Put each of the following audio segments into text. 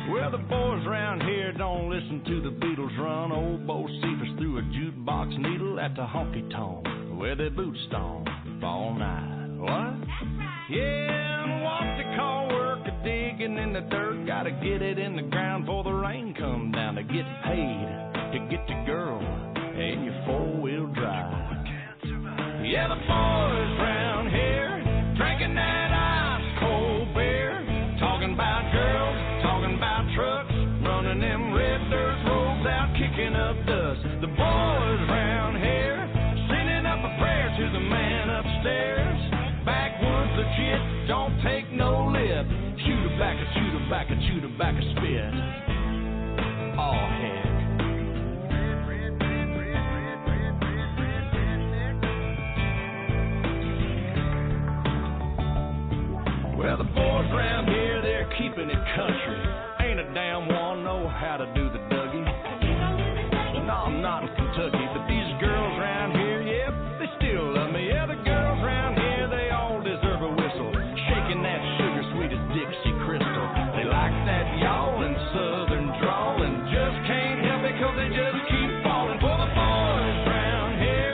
Well, the boys around here don't listen to the Beatles run. Old Bo Cephas threw a jukebox needle at the honky-tonk where they boot stomp all night. What? That's right. Yeah, and what they call work a digging in the dirt. Gotta get it in the ground before the rain come down to get paid to get the girl in your four-wheel drive. Yeah, the boys around here drinking that ice-cold beer, talking about girls, talking about trucks, running them red dirt roads out, kicking up dust. The boys around here sending up a prayer to the man upstairs. Backwoods legit, don't take no lip. Chew tobacco, chew tobacco, chew tobacco, spit. Oh, heck. Well, the boys around here, they're keeping it country. Ain't a damn one know how to do the Dougie. No, I'm not in Kentucky, but these girls around here, yep, they still love me. Yeah, the girls around here, they all deserve a whistle. Shaking that sugar sweet as Dixie Crystal. They like that y'all and southern drawl and just can't help it 'cause they just keep falling for the boys around here.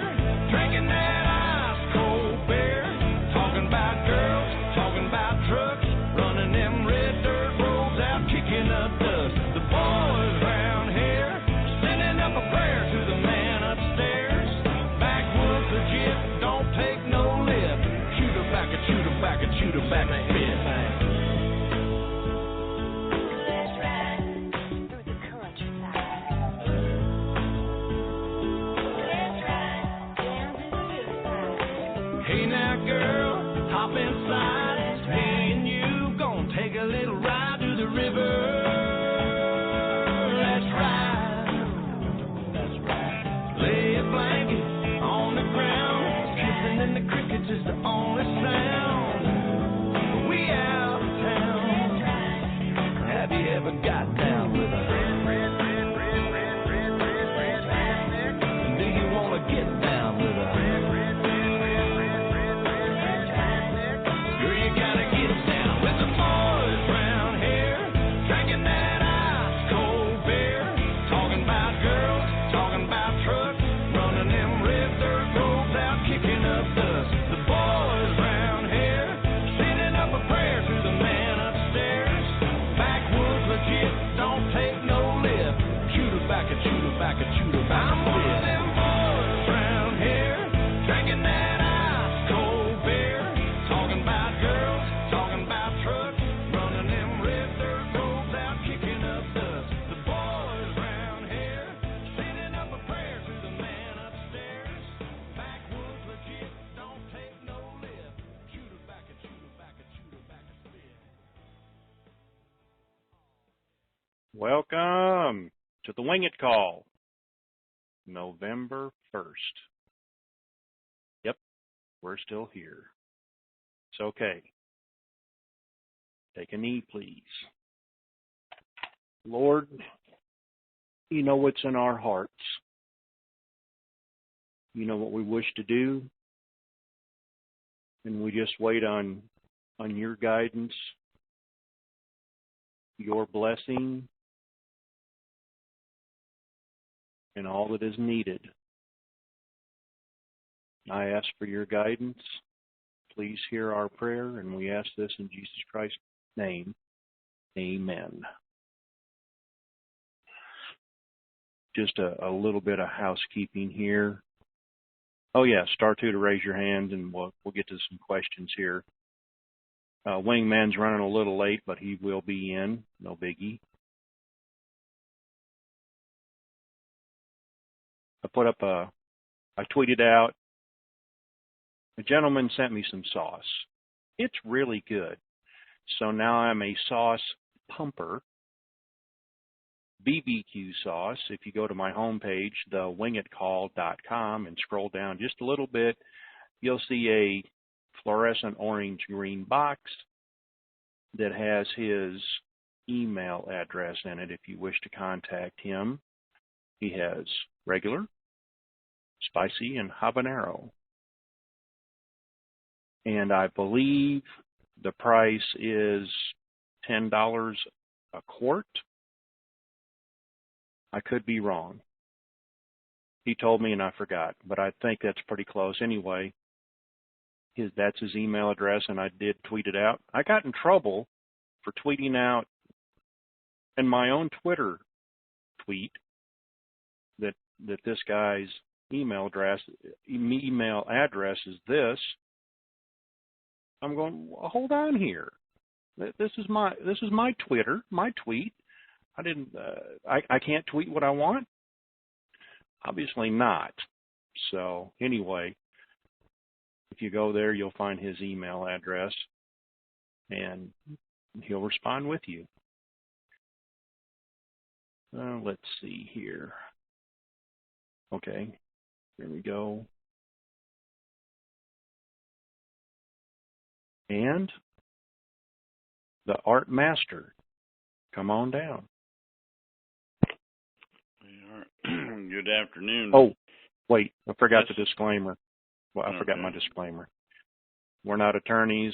Drinking that ice-cold beer, talking about girls, talking about trucks, running them red dirt roads out, kicking up dust. The boys around here sending up a prayer to the man upstairs. Backwoods legit, don't take no lip. Chew tobacco, chew tobacco, chew tobacco, spit. Let's ride through the countryside. Let's ride down to the riverside. Hey now, girl, hop inside. It's me and you gonna take a little ride to the river. Let's ride. That's right. Lay a blanket on the ground. Kissing in the crickets is the only sound. We out of town. Have you ever got down with a do you wanna get down with a girl, you gotta get down with the boys around here, drinking that ice-cold beer, talking about girls, talking about trucks, running them red dirt roads out, kicking up dust. The boys around here sending up a prayer to the man upstairs. Backwoods legit, don't take no lip. Chew tobacco, chew tobacco, chew tobacco. I'm one of them boys around here, drinking that ice-cold beer, talking about girls, talking about trucks, running them red dirt roads out, kicking up dust. The boys around here sending up a prayer to the man upstairs. Backwoods legit, don't take no lip. Chew tobacco, chew tobacco, chew tobacco, spit. Welcome to the WINGIT call, November 1st. Yep, we're still here. It's okay. Take a knee, please. Lord, you know what's in our hearts. You know what we wish to do. And we just wait on your guidance, your blessing, and all that is needed. I ask for your guidance. Please hear our prayer, and we ask this in Jesus Christ's name. Amen. Just a little bit of housekeeping here. Oh yeah, star 2 to raise your hand, and we'll get to some questions here. Wingman's running a little late, but he will be in. No biggie. I tweeted out, a gentleman sent me some sauce. It's really good. So now I'm a sauce pumper. BBQ sauce. If you go to my homepage, thewingitcall.com, and scroll down just a little bit, you'll see a fluorescent orange-green box that has his email address in it if you wish to contact him. He has regular, spicy, and habanero. And I believe the price is $10 a quart. I could be wrong. He told me and I forgot, but I think that's pretty close anyway. That's his email address, and I did tweet it out. I got in trouble for tweeting out in my own Twitter tweet that this guy's email address is this. I'm going, well, hold on here. This is my Twitter, my tweet. I didn't. I can't tweet what I want. Obviously not. So anyway, if you go there, you'll find his email address, and he'll respond with you. Let's see here. Okay, there we go. And the Art Master, come on down. Good afternoon. Oh, wait, I forgot the disclaimer. Well, I forgot my disclaimer. We're not attorneys,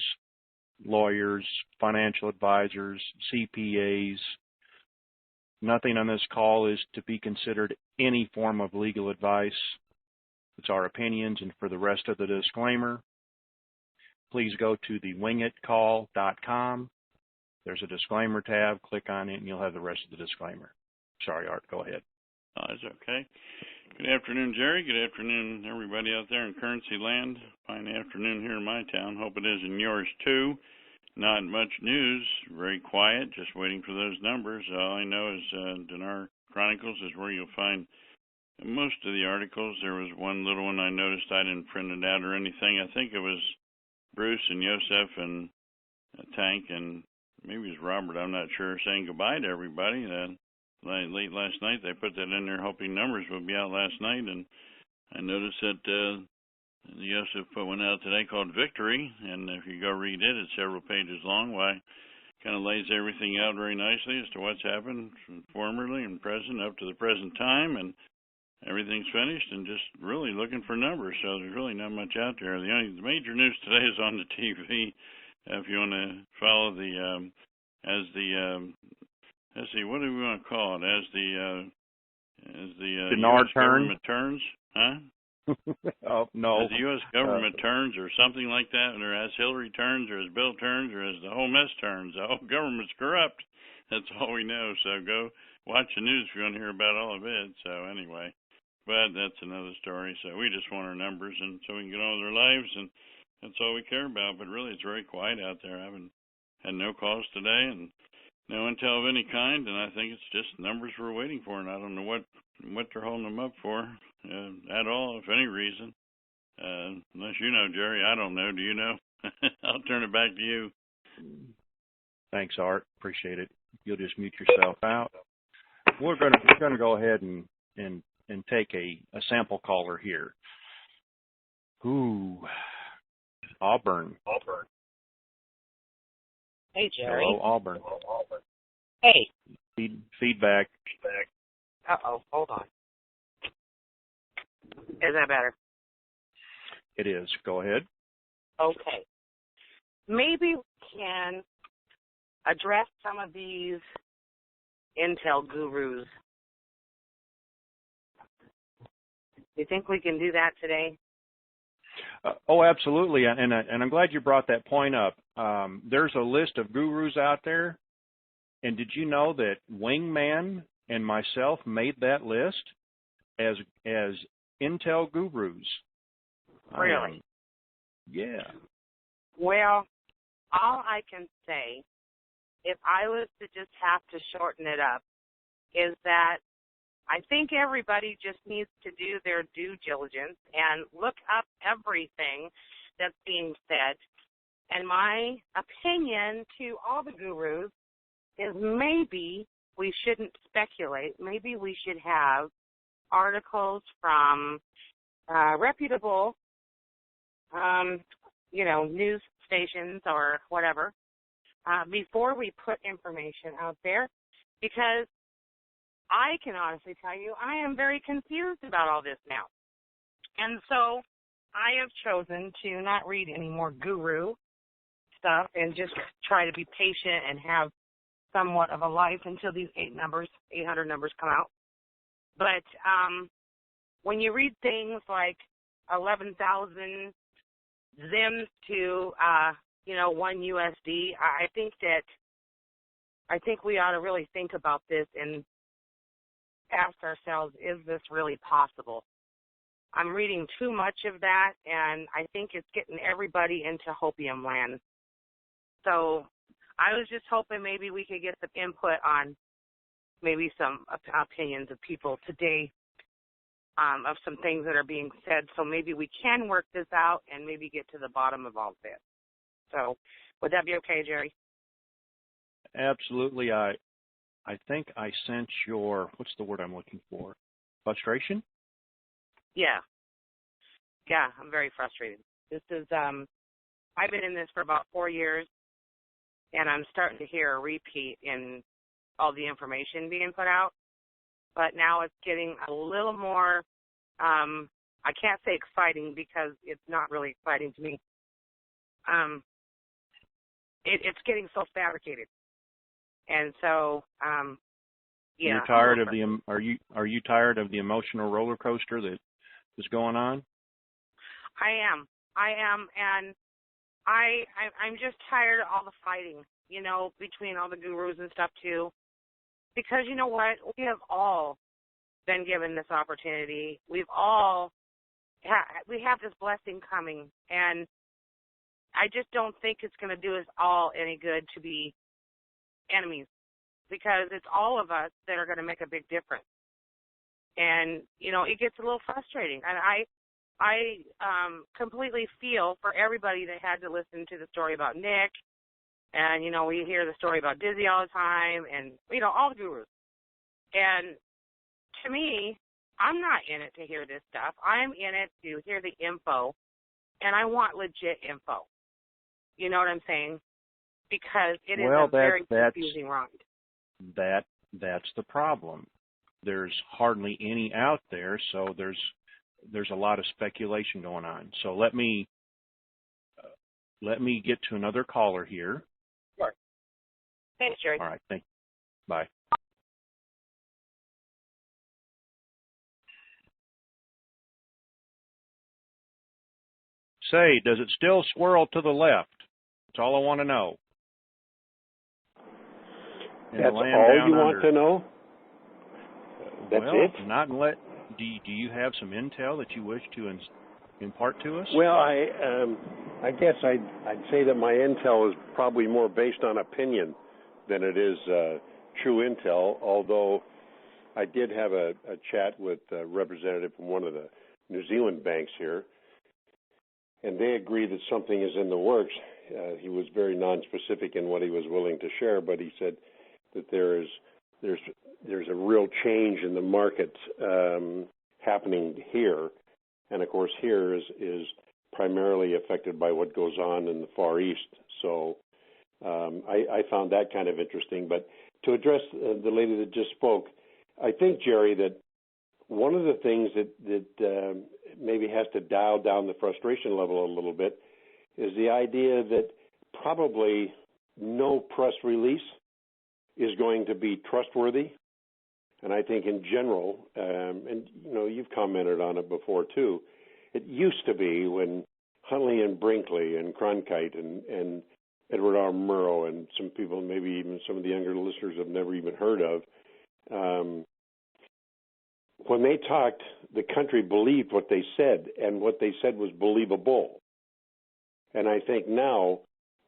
lawyers, financial advisors, CPAs. Nothing on this call is to be considered any form of legal advice. It's our opinions, and for the rest of the disclaimer, please go to the wingitcall.com. There's a disclaimer tab. Click on it, and you'll have the rest of the disclaimer. Sorry, Art, go ahead. That's okay. Good afternoon, Jerry. Good afternoon, everybody out there in Currency Land. Fine afternoon here in my town. Hope it is in yours, too. Not much news. Very quiet. Just waiting for those numbers. All I know is Dinar Chronicles is where you'll find most of the articles. There was one little one I noticed. I didn't print it out or anything. I think it was Bruce and Yosef and Tank and maybe it was Robert. I'm not sure. Saying goodbye to everybody. Late last night, they put that in there hoping numbers would be out last night, and I noticed that Yosef put one out today called Victory, and if you go read it, it's several pages long. Why, kind of lays everything out very nicely as to what's happened from formerly and present up to the present time, and everything's finished, and just really looking for numbers, so there's really not much out there. The major news today is on the TV. If you want to follow let's see, what do we want to call it? As the Dinar U.S. government turns, huh? Oh, no. As the U.S. government turns, or something like that, or as Hillary turns, or as Bill turns, or as the whole mess turns. The whole government's corrupt. That's all we know. So go watch the news if you want to hear about all of it. So anyway, but that's another story. So we just want our numbers, and so we can get on with our lives, and that's all we care about. But really, it's very quiet out there. I haven't had no calls today, and no intel of any kind, and I think it's just numbers we're waiting for, and I don't know what they're holding them up for at all, if any reason. Unless you know, Jerry, I don't know. Do you know? I'll turn it back to you. Thanks, Art. Appreciate it. You'll just mute yourself out. We're gonna go ahead and take a sample caller here. Ooh, Auburn. Hey, Jerry. Hello, Auburn. Hey. Feedback. Uh-oh, hold on. Is that better? It is. Go ahead. Okay. Maybe we can address some of these intel gurus. You think we can do that today? Oh, absolutely, and I'm glad you brought that point up. There's a list of gurus out there, and did you know that Wingman and myself made that list as intel gurus? Really? Yeah. Well, all I can say, if I was to just have to shorten it up, is that I think everybody just needs to do their due diligence and look up everything that's being said. And my opinion to all the gurus is maybe we shouldn't speculate. Maybe we should have articles from reputable, news stations or whatever before we put information out there, because I can honestly tell you I am very confused about all this now. And so I have chosen to not read any more guru stuff and just try to be patient and have somewhat of a life until these 800 numbers come out. But when you read things like 11,000 Zims to 1 USD, I think we ought to really think about this and ask ourselves, is this really possible? I'm reading too much of that, and I think it's getting everybody into hopium land. So I was just hoping maybe we could get some input on maybe some opinions of people today of some things that are being said, so maybe we can work this out and maybe get to the bottom of all this. So would that be okay, Jerry? Absolutely. I think I sense your, what's the word I'm looking for? Frustration? Yeah. Yeah, I'm very frustrated. This is, I've been in this for about 4 years, and I'm starting to hear a repeat in all the information being put out. But now it's getting a little more, I can't say exciting because it's not really exciting to me. It's getting so fabricated. And so, yeah. You're tired of are you tired of the emotional roller coaster that is going on? I am, and I'm just tired of all the fighting, between all the gurus and stuff too. Because you know what? We have all been given this opportunity. We have this blessing coming, and I just don't think it's going to do us all any good to be enemies, because it's all of us that are going to make a big difference. And, it gets a little frustrating. And I completely feel for everybody that had to listen to the story about Nick. And, we hear the story about Dizzy all the time and, all the gurus. And to me, I'm not in it to hear this stuff. I'm in it to hear the info, and I want legit info. You know what I'm saying? Because it is a very confusing ride. That's the problem. There's hardly any out there, so there's a lot of speculation going on. So let me get to another caller here. Sure. Thanks, Jerry. All right. Thank you. Bye. Say, does it still swirl to the left? That's all I want to know. That's all you want to know? That's it? Not unless, do you have some intel that you wish to impart to us? Well, I guess I'd say that my intel is probably more based on opinion than it is true intel, although I did have a chat with a representative from one of the New Zealand banks here, and they agree that something is in the works. He was very nonspecific in what he was willing to share, but he said that there's a real change in the market happening here, and of course here is primarily affected by what goes on in the Far East. So I found that kind of interesting. But to address the lady that just spoke, I think, Jerry, that one of the things that maybe has to dial down the frustration level a little bit is the idea that probably no press release is going to be trustworthy. And I think in general, and you've commented on it before too, it used to be when Huntley and Brinkley and Cronkite and Edward R. Murrow and some people, maybe even some of the younger listeners have never even heard of, when they talked, the country believed what they said, and what they said was believable. And I think now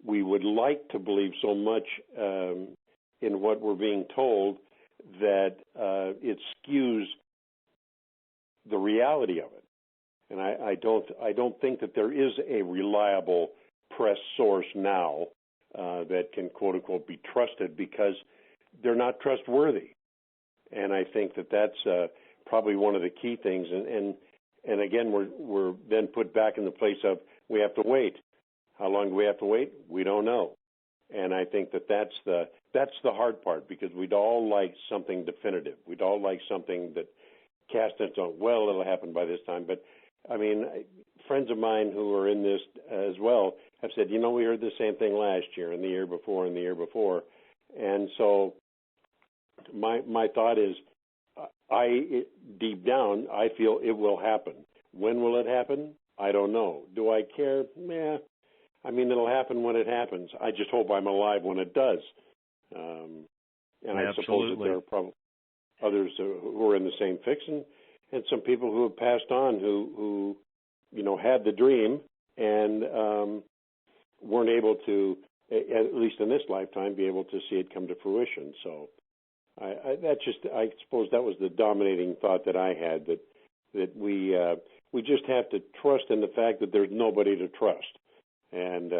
we would like to believe so much in what we're being told that it skews the reality of it. And I don't think that there is a reliable press source now that can, quote unquote, be trusted, because they're not trustworthy. And I think that that's probably one of the key things. And again, we're then put back in the place of we have to wait. How long do we have to wait? We don't know. And I think that that's the hard part, because we'd all like something definitive. We'd all like something that cast its own. Well, it'll happen by this time. But I mean, friends of mine who are in this as well have said, we heard the same thing last year and the year before and the year before. And so my thought is, deep down, I feel it will happen. When will it happen? I don't know. Do I care? I mean, it'll happen when it happens. I just hope I'm alive when it does. And I suppose that there are probably others who are in the same fix, and some people who have passed on who had the dream and weren't able to, at least in this lifetime, be able to see it come to fruition. So I suppose that was the dominating thought that I had, that we just have to trust in the fact that there's nobody to trust. And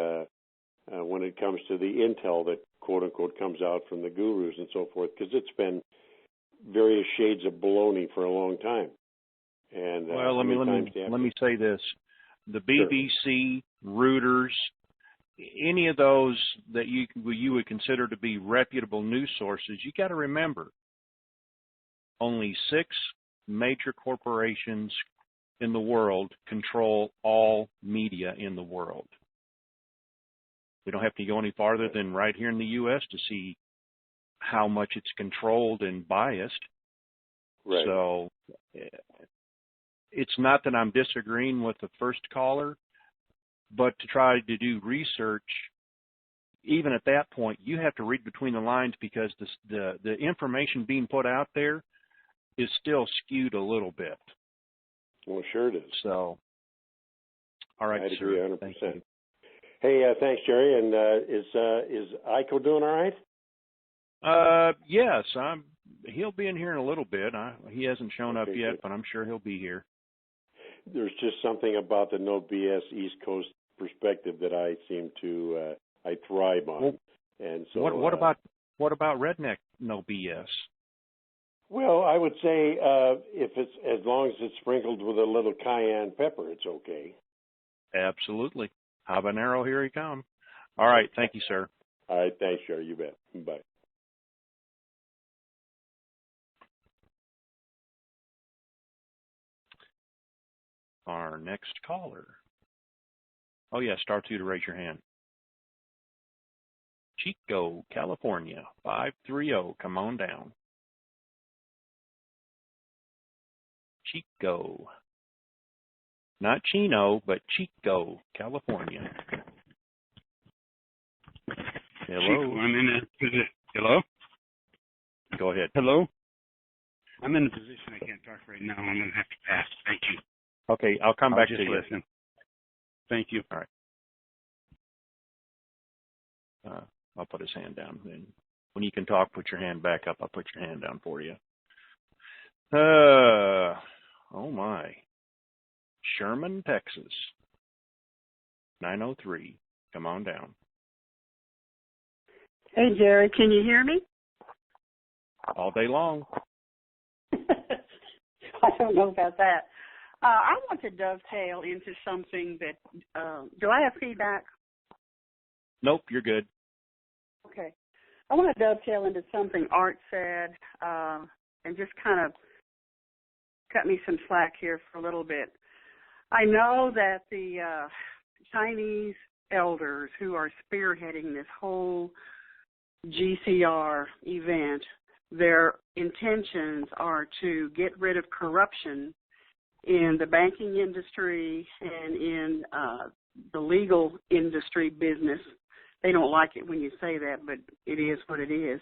when it comes to the intel that, quote unquote, comes out from the gurus and so forth, because it's been various shades of baloney for a long time. And well, let me say this: the BBC, Reuters, any of those that you would consider to be reputable news sources, you got to remember, only 6 major corporations in the world control all media in the world. We don't have to go any farther than right here in the U.S. to see how much it's controlled and biased. Right. So it's not that I'm disagreeing with the first caller, but to try to do research, even at that point, you have to read between the lines, because the information being put out there is still skewed a little bit. Well, sure it is. So, all right, I'd agree 100%. Thank you. Hey, thanks, Jerry. And is Iko doing all right? Yes, he'll be in here in a little bit. He hasn't shown up yet, good. but I'm sure he'll be here. There's just something about the no BS East Coast perspective that I seem to I thrive on. Well, and so what about redneck no BS? Well, I would say if it's, as long as it's sprinkled with a little cayenne pepper, it's okay. Absolutely. Habanero, here he comes. All right, thank you, sir. All right, thanks, Jerry. You bet. Bye. Our next caller. Oh, yeah, star 2 to raise your hand. Chico, California, 530. Come on down. Chico. Not Chino, but Chico, California. Hello. Chico, I'm in a position. Hello? Go ahead. Hello? I'm in a position I can't talk right now. I'm going to have to pass. Thank you. Okay, I'll come back to you. Listen. Thank you. All right. I'll put his hand down. And when you can talk, put your hand back up. I'll put your hand down for you. Oh, my. Sherman, Texas. 903. Come on down. Hey, Jerry, can you hear me? All day long. I don't know about that. I want to dovetail into something that, do I have feedback? Nope, you're good. Okay. I want to dovetail into something Art said and just kind of cut me some slack here for a little bit. I know that the Chinese elders who are spearheading this whole GCR event, their intentions are to get rid of corruption in the banking industry and in the legal industry business. They don't like it when you say that, but it is what it is.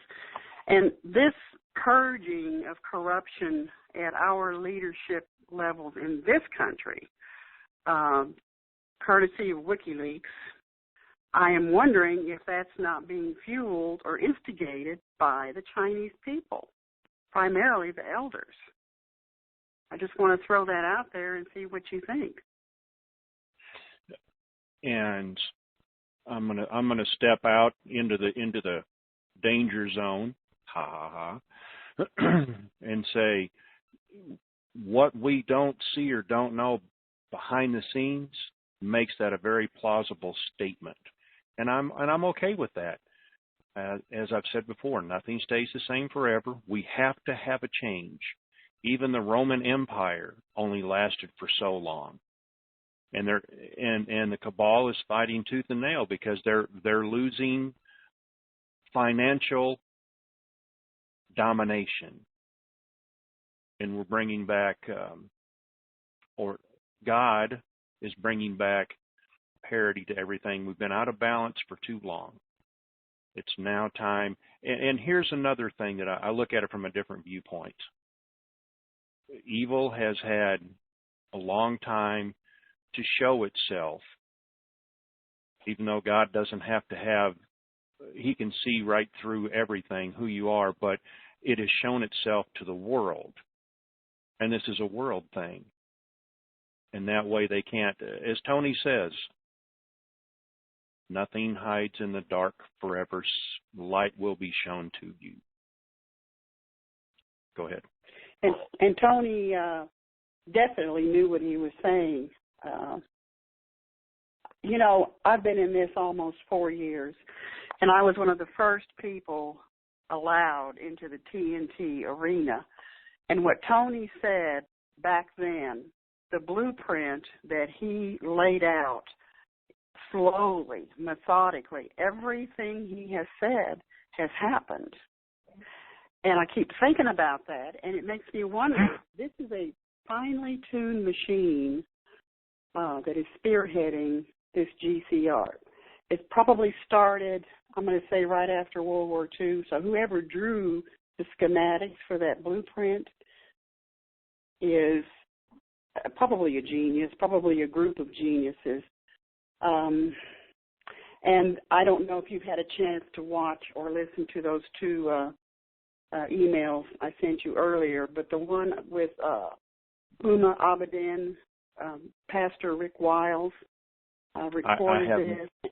And this purging of corruption at our leadership levels in this country, courtesy of WikiLeaks, I am wondering if that's not being fueled or instigated by the Chinese people, primarily the elders. I just want to throw that out there and see what you think. And I'm gonna step out into the danger zone. ha, ha, ha, and say what we don't see or don't know behind the scenes makes that a very plausible statement. And I'm okay with that. As I've said before, nothing stays the same forever. We have to have a change. Even the Roman Empire only lasted for so long. And the cabal is fighting tooth and nail because they're losing financial domination. And we're bringing back, or God is bringing back parity to everything. We've been out of balance for too long. It's now time. And here's another thing that I look at it from a different viewpoint. Evil has had a long time to show itself, even though God doesn't have to have, he can see right through everything, who you are, but it has shown itself to the world. And this is a world thing. And that way they can't, as Tony says, nothing hides in the dark forever. Light will be shown to you. Go ahead. And Tony definitely knew what he was saying. I've been in this almost 4 years, and I was one of the first people allowed into the TNT arena. And what Tony said back then, the blueprint that he laid out slowly, methodically, everything he has said has happened. And I keep thinking about that, and it makes me wonder, this is a finely tuned machine that is spearheading this GCR. It probably started, I'm going to say, right after World War II. So whoever drew the schematics for that blueprint is probably a genius, probably a group of geniuses. And I don't know if you've had a chance to watch or listen to those two emails I sent you earlier, but the one with Uma Abedin, Pastor Rick Wiles recorded this.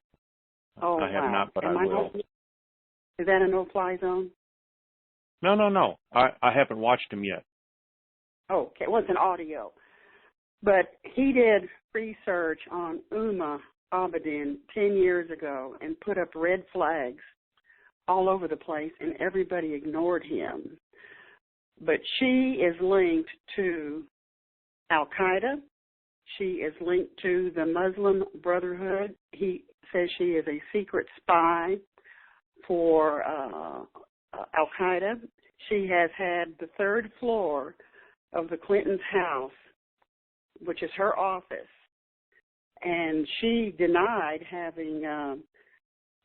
Oh, I have not, but I will. Is that a no-fly zone? No. I haven't watched him yet. Oh, okay. It was an audio. But he did research on Uma Abedin 10 years ago and put up red flags all over the place, and everybody ignored him. But she is linked to Al-Qaeda. She is linked to the Muslim Brotherhood. He says she is a secret spy for Al-Qaeda. She has had the third floor of the Clintons' house, which is her office, and she denied having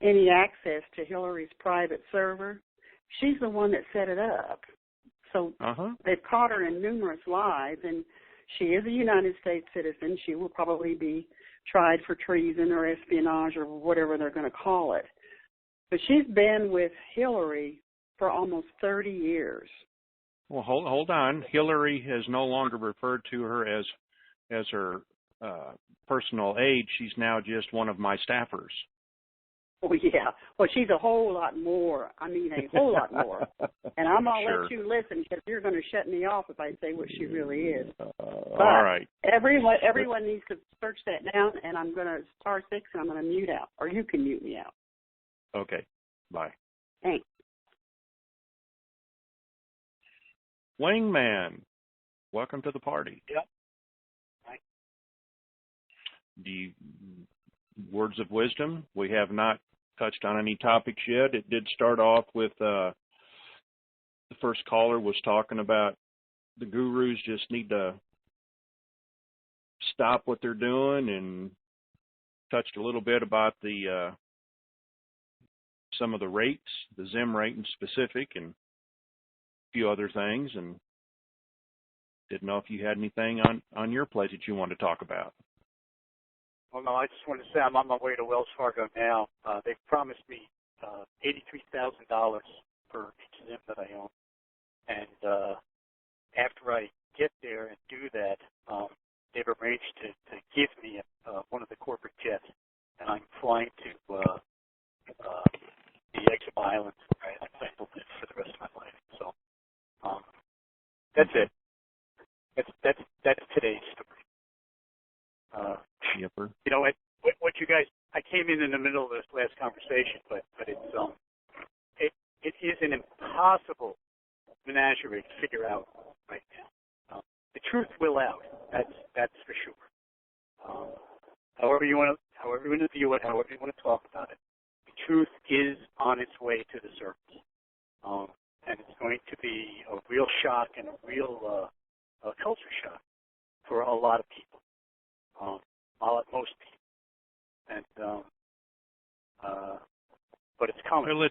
any access to Hillary's private server. She's the one that set it up. So they've caught her in numerous lies, and she is a United States citizen. She will probably be tried for treason or espionage or whatever they're going to call it. But she's been with Hillary for almost 30 years. Well, hold on. Hillary has no longer referred to her as her personal aide. She's now just one of my staffers. Oh, yeah. Well, she's a whole lot more. I mean, a whole lot more. And I'm going to let you listen because you're going to shut me off if I say what she really is. All right. Everyone needs to search that down, and I'm going to *6, and I'm going to mute out. Or you can mute me out. Okay. Bye. Thanks. Wingman, welcome to the party. Yep. Hi. Words of wisdom. We have not touched on any topics yet. It did start off with the first caller was talking about the gurus just need to stop what they're doing, and touched a little bit about the some of the rates, the Zim rate in specific, and a few other things, and didn't know if you had anything on your plate that you wanted to talk about. Well, no, I just wanted to say I'm on my way to Wells Fargo now. They've promised me $83,000 for each Zim that I own. And after I get there and do that, they've arranged to give me one of the corporate jets. And I'm flying to the Expo Islands. I plan to live for the rest of my life. Yipper. You know what you guys. I came in the middle of this last conversation, but it is an impossible menagerie to figure out right now. The truth will out. That's for sure. However you want to view it, however you want to talk about it, the truth is on its way to the surface, and it's going to be a real shock and a real culture shock for a lot of people, most people, and but it's coming.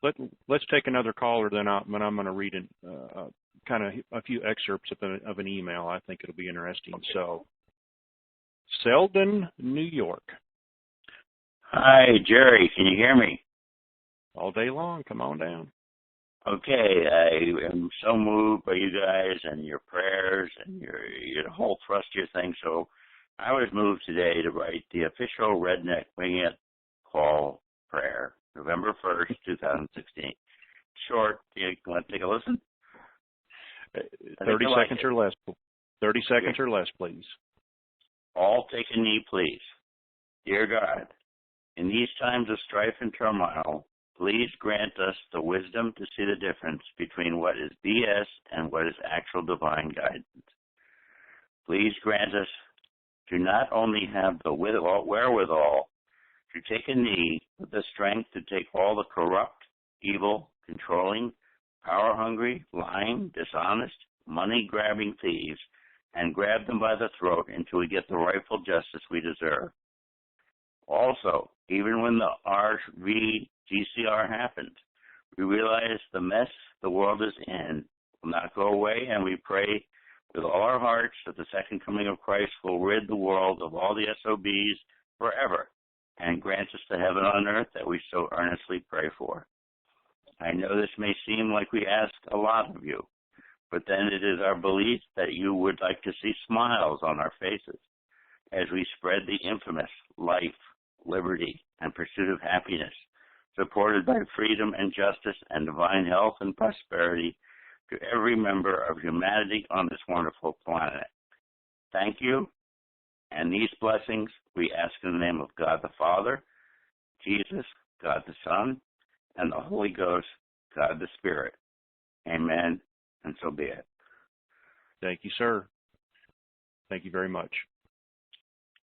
Well, let's take another caller. Then I'm going to read kind of a few excerpts of an email. I think it'll be interesting. Okay. So, Selden, New York. Hi, Jerry. Can you hear me? All day long. Come on down. Okay. I am so moved by you guys and your prayers and your whole thrust of your thing. So I was moved today to write the official Redneck WINGIT call prayer, November 1st, 2016. Short. You want to take a listen? 30 seconds or less. 30 seconds or less, please. All take a knee, please. Dear God, in these times of strife and turmoil, please grant us the wisdom to see the difference between what is BS and what is actual divine guidance. Please grant us to not only have the wherewithal to take a knee, but the strength to take all the corrupt, evil, controlling, power-hungry, lying, dishonest, money-grabbing thieves and grab them by the throat until we get the rightful justice we deserve. Also, even when the RVGCR happened, we realize the mess the world is in will not go away, and we pray with all our hearts that the second coming of Christ will rid the world of all the SOBs forever and grant us the heaven on earth that we so earnestly pray for. I know this may seem like we ask a lot of you, but then it is our belief that you would like to see smiles on our faces as we spread the infamous life, liberty, and pursuit of happiness, supported by freedom and justice and divine health and prosperity to every member of humanity on this wonderful planet. Thank you, and these blessings we ask in the name of God the Father, Jesus, God the Son, and the Holy Ghost, God the Spirit. Amen, and so be it. Thank you, sir. Thank you very much.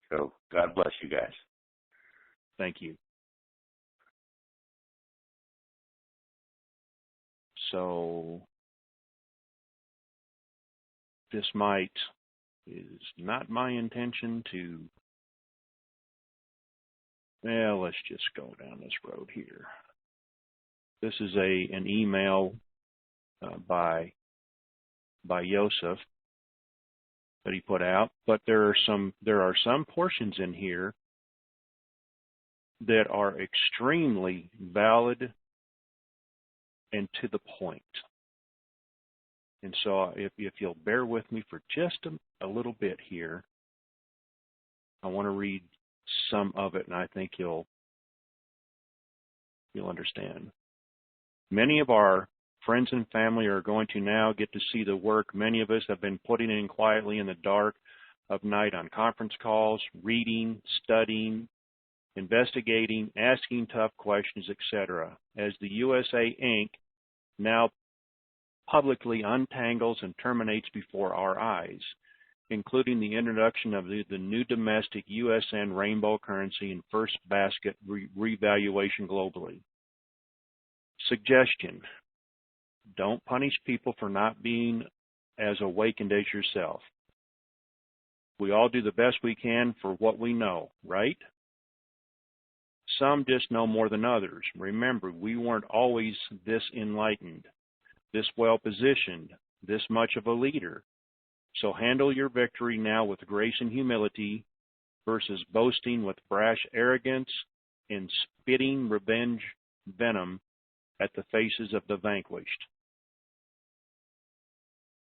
So God bless you guys. Thank you. So this is not my intention to, well, let's just go down this road here. This is an email by Joseph that he put out, but there are some portions in here that are extremely valid and to the point. And so if you'll bear with me for just a little bit here, I want to read some of it, and I think you'll understand. Many of our friends and family are going to now get to see the work many of us have been putting in quietly in the dark of night on conference calls, reading, studying, investigating, asking tough questions, etc., as the USA Inc. now publicly untangles and terminates before our eyes, including the introduction of the new domestic USN rainbow currency and first basket revaluation globally. Suggestion: don't punish people for not being as awakened as yourself. We all do the best we can for what we know, right? Some just know more than others. Remember, we weren't always this enlightened, this well-positioned, this much of a leader. So handle your victory now with grace and humility versus boasting with brash arrogance and spitting revenge venom at the faces of the vanquished.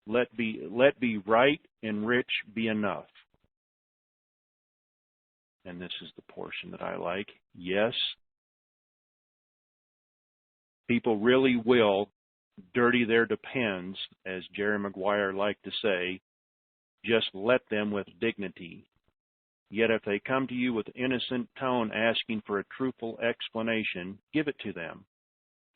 Let be right and rich be enough. And this is the portion that I like. Yes, people really will dirty their depends, as Jerry Maguire liked to say. Just let them with dignity. Yet if they come to you with innocent tone asking for a truthful explanation, give it to them.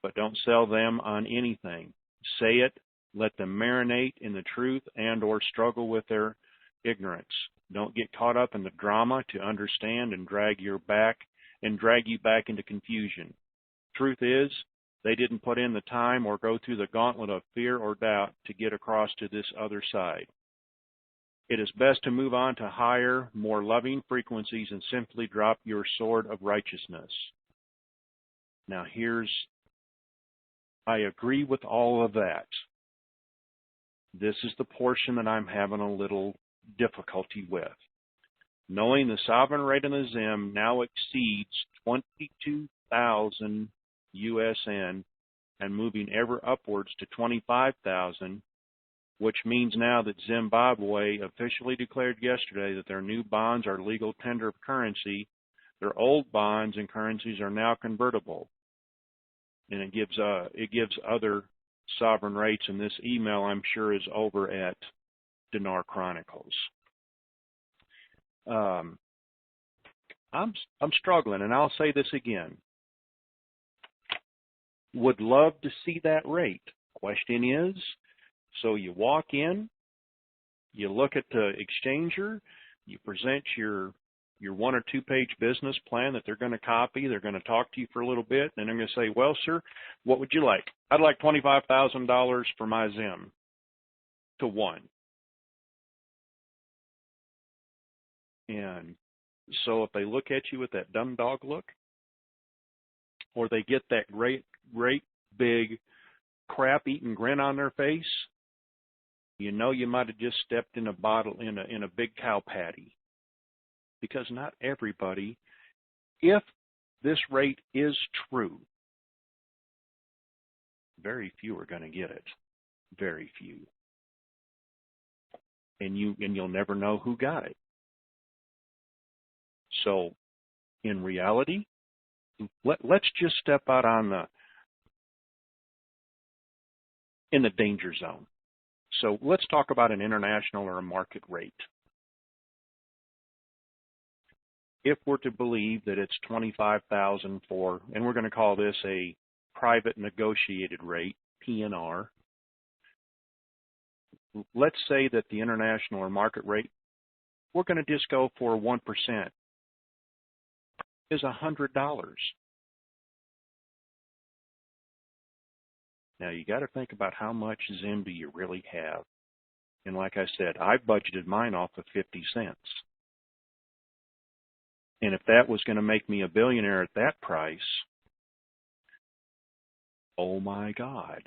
But don't sell them on anything. Say it, let them marinate in the truth and or struggle with their ignorance. Don't get caught up in the drama to understand and drag you back into confusion. Truth is, they didn't put in the time or go through the gauntlet of fear or doubt to get across to this other side. It is best to move on to higher, more loving frequencies and simply drop your sword of righteousness. Now I agree with all of that. This is the portion that I'm having a little difficulty with. Knowing the sovereign rate in the ZIM now exceeds 22,000 USN and moving ever upwards to 25,000, which means now that Zimbabwe officially declared yesterday that their new bonds are legal tender of currency, their old bonds and currencies are now convertible. And it gives other sovereign rates, and this email I'm sure is over at Dinar Chronicles. I'm struggling, and I'll say this again. Would love to see that rate. Question is, so you walk in, you look at the exchanger, you present your 1 or 2 page business plan that they're going to copy. They're going to talk to you for a little bit, and they're going to say, well, sir, what would you like? I'd like $25,000 for my ZIM to 1. And so if they look at you with that dumb dog look, or they get that great big crap-eating grin on their face, you know you might have just stepped in a big cow patty. Because not everybody, if this rate is true, very few are going to get it. Very few. And you'll never know who got it. So in reality, let's just step out in the danger zone. So let's talk about an international or a market rate. If we're to believe that it's 25,000 for, and we're going to call this a private negotiated rate, PNR, let's say that the international or market rate, we're going to just go for 1%, is $100. Now, you got to think about how much ZIM do you really have. And like I said, I budgeted mine off of 50 cents. And if that was going to make me a billionaire at that price, oh my God,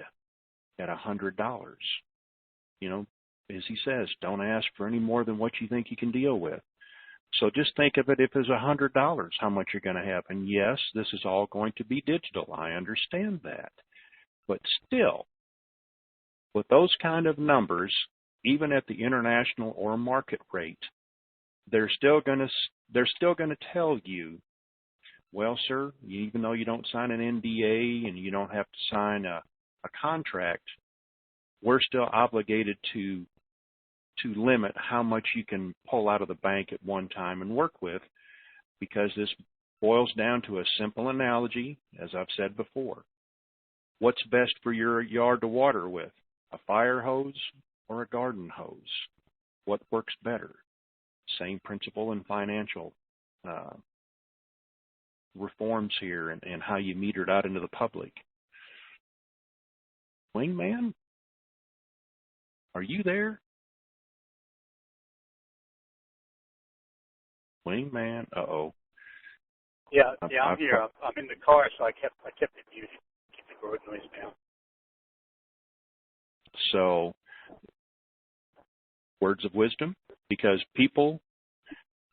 at $100. You know, as he says, don't ask for any more than what you think you can deal with. So just think of it, if it's $100, how much you're going to have. And yes, this is all going to be digital. I understand that. But still, with those kind of numbers, even at the international or market rate, they're still going to tell you, well, sir, even though you don't sign an NDA and you don't have to sign a contract, we're still obligated to limit how much you can pull out of the bank at one time and work with, because this boils down to a simple analogy, as I've said before. What's best for your yard to water with, a fire hose or a garden hose? What works better? Same principle in financial reforms here and how you meter it out into the public. Wingman, are you there? Wingman, uh-oh. Yeah, I'm here. I'm in the car, so I kept it muted. Keep the road noise down. So, words of wisdom, because people,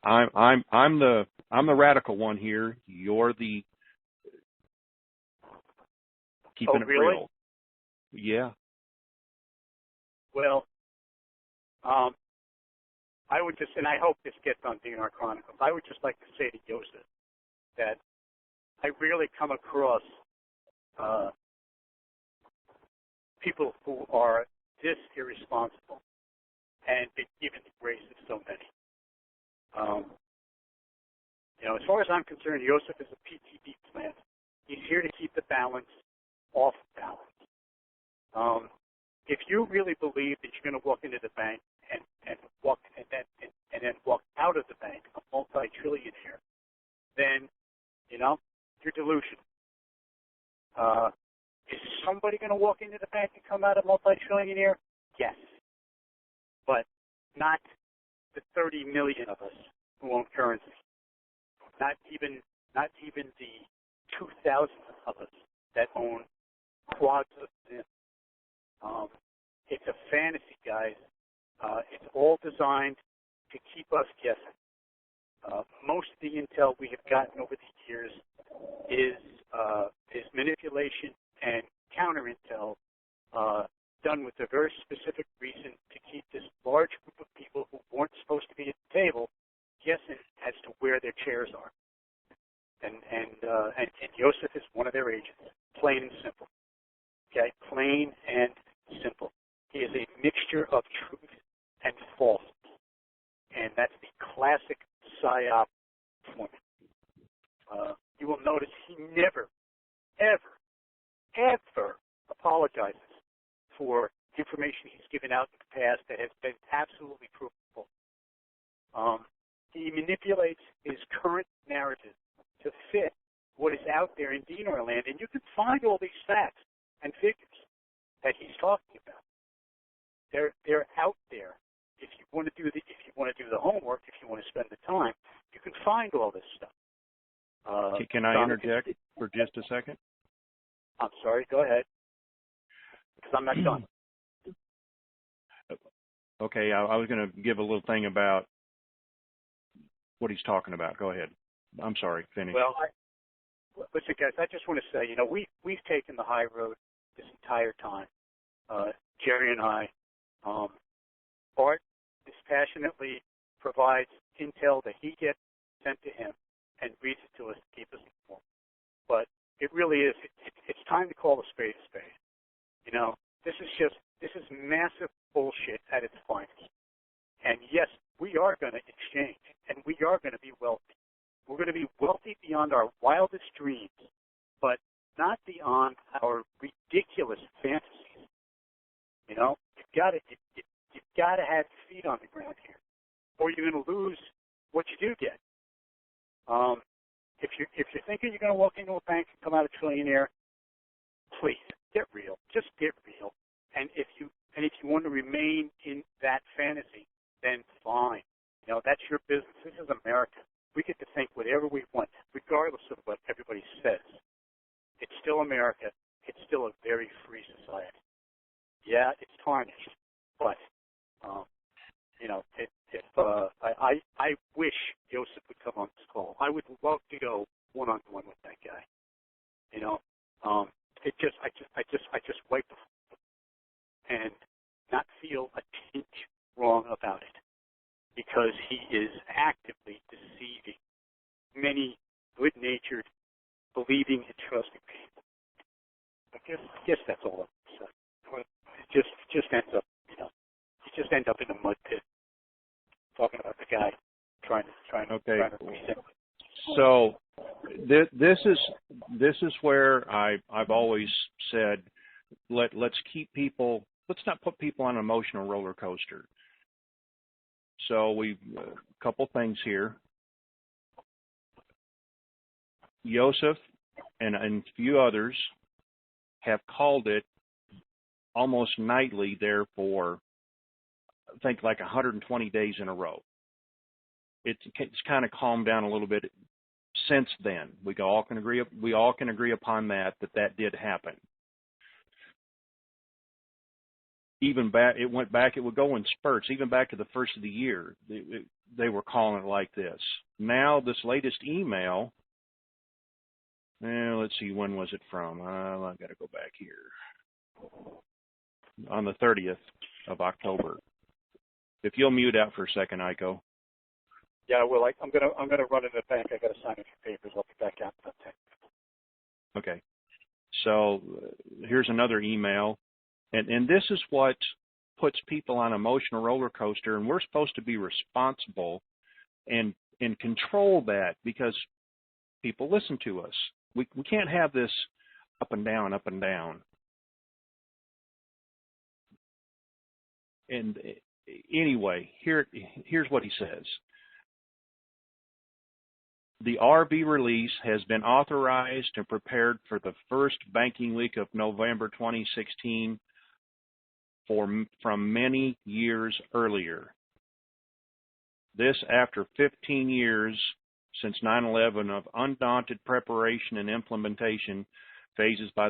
I'm the radical one here. You're the keeping it real. Yeah. Well, I would just, and I hope this gets on DNR Chronicles, I would just like to say to Joseph that I really come across people who are this irresponsible and been given the grace of so many. as far as I'm concerned, Joseph is a PTB plant. He's here to keep the balance off balance. If you really believe that you're going to walk into the bank and then walk out of the bank a multi-trillionaire, then you're delusional. Is somebody going to walk into the bank and come out a multi-trillionaire? Yes, but not the 30 million of us who own currency. Not even the 2,000 of us that own quads of sin. It's a fantasy, guys. It's all designed to keep us guessing. Most of the intel we have gotten over the years is manipulation and counter intel done with a very specific reason to keep this large group of people who weren't supposed to be at the table guessing as to where their chairs are. And Joseph is one of their agents, plain and simple. Okay, plain and simple. He is a mixture of truth and falsehood, and that's the classic psyop form. You will notice he never, ever, ever apologizes for information he's given out in the past that has been absolutely provable. He manipulates his current narrative to fit what is out there in Dinar land, and you can find all these facts and figures that he's talking about. They're out there. If you want to do the homework, if you want to spend the time, you can find all this stuff. Can I interject for just a second? I'm sorry. Go ahead, because I'm not done. Okay, I was going to give a little thing about what he's talking about. Go ahead. I'm sorry. Finish. Well, listen, guys. I just want to say, we've taken the high road this entire time. Jerry and I. Art dispassionately provides intel that he gets sent to him and reads it to us to keep us informed. But it really is. It's time to call a spade a spade. This is massive bullshit at its finest. And yes, we are going to exchange, and we are going to be wealthy. We're going to be wealthy beyond our wildest dreams, but not beyond our ridiculous fantasies. You've got to have your feet on the ground here, or you're going to lose what you do get. If you're thinking you're going to walk into a bank and come out a trillionaire, please get real. Just get real. And if you want to remain in that fantasy, then fine. That's your business. This is America. We get to think whatever we want, regardless of what everybody says. It's still America. It's still a very free society. Yeah, it's tarnished, but I wish Joseph would come on this call. I would love to go one-on-one with that guy. I just wipe the floor and not feel a tinge wrong about it, because he is actively deceiving many good-natured, believing and trusting people. I guess that's all I'm saying. It just ends up, you just end up in a mud pit talking about the guy trying to reset. So this is where I've always said, let's not put people on an emotional roller coaster. So a couple things here. Joseph and a few others have called it almost nightly there for, I think, like 120 days in a row. It's kind of calmed down a little bit since then. We all can agree upon that did happen. It would go in spurts, even back to the first of the year. They were calling it like this. Now, this latest email, let's see, when was it from? I've got to go back here. On the 30th of October. If you'll mute out for a second, Iko. Yeah, well, I'm gonna run into the bank. I got to sign a few papers. I'll be back out in about 10 minutes. Okay. So here's another email, and this is what puts people on an emotional roller coaster. And we're supposed to be responsible and and control that, because people listen to us. We can't have this up and down, up and down. And anyway, here's what he says. The RV release has been authorized and prepared for the first banking week of November 2016 from many years earlier. This after 15 years since 9/11 of undaunted preparation and implementation phases by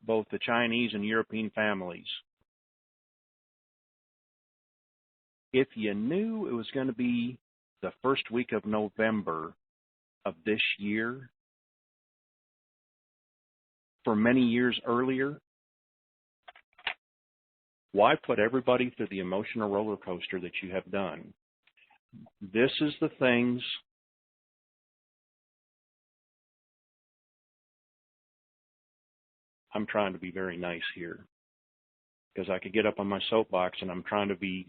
both the Chinese and European families. If you knew it was going to be the first week of November of this year, for many years earlier, why put everybody through the emotional roller coaster that you have done? This is the things I'm trying to be very nice here, because I could get up on my soapbox, and I'm trying to be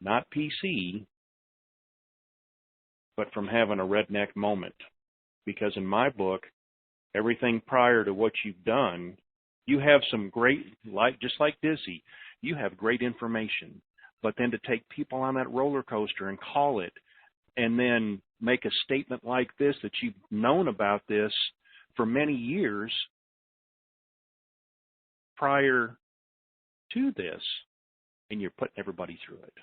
not PC, but from having a redneck moment. Because in my book, everything prior to what you've done, you have some great, just like Dizzy, you have great information. But then to take people on that roller coaster and call it, and then make a statement like this, that you've known about this for many years prior to this, and you're putting everybody through it.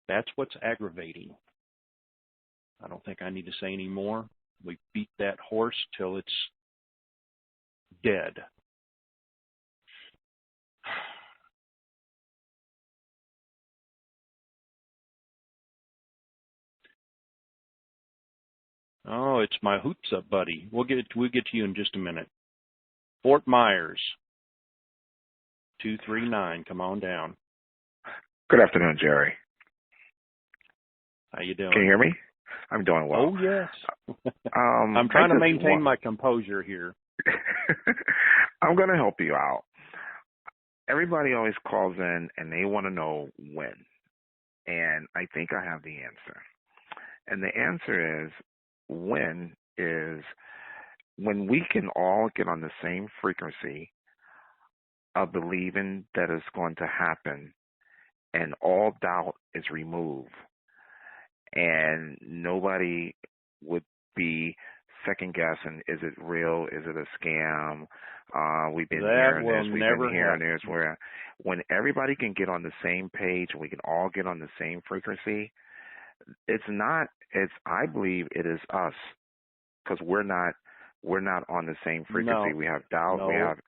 That's what's aggravating. I don't think I need to say any more. We beat that horse till it's dead. Oh, it's my hoops up buddy. We'll get to you in just a minute. Fort Myers, 239. Come on down. Good afternoon, Jerry. How you doing? Can you hear me? I'm doing well. Oh, yes. I'm trying to maintain my composure here. I'm going to help you out. Everybody always calls in and they want to know when. And I think I have the answer. And the answer is when we can all get on the same frequency of believing that it's going to happen, and all doubt is removed. And nobody would be second guessing, is it real? Is it a scam? We've been hearing this, we've been hearing this. When everybody can get on the same page and we can all get on the same frequency, I believe it is us, because we're not on the same frequency. No. We have doubt,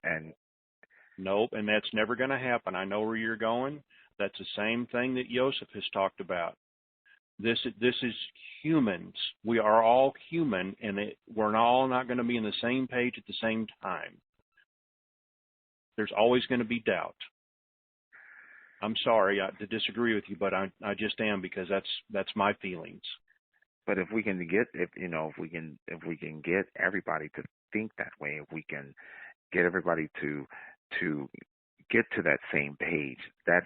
Nope, and that's never going to happen. I know where you're going. That's the same thing that Joseph has talked about. This is humans. We are all human, and we're all not going to be on the same page at the same time. There's always going to be doubt. I'm sorry to disagree with you, but I just am, because that's my feelings. But if we can get everybody to think that way, if we can get everybody to get to that same page, that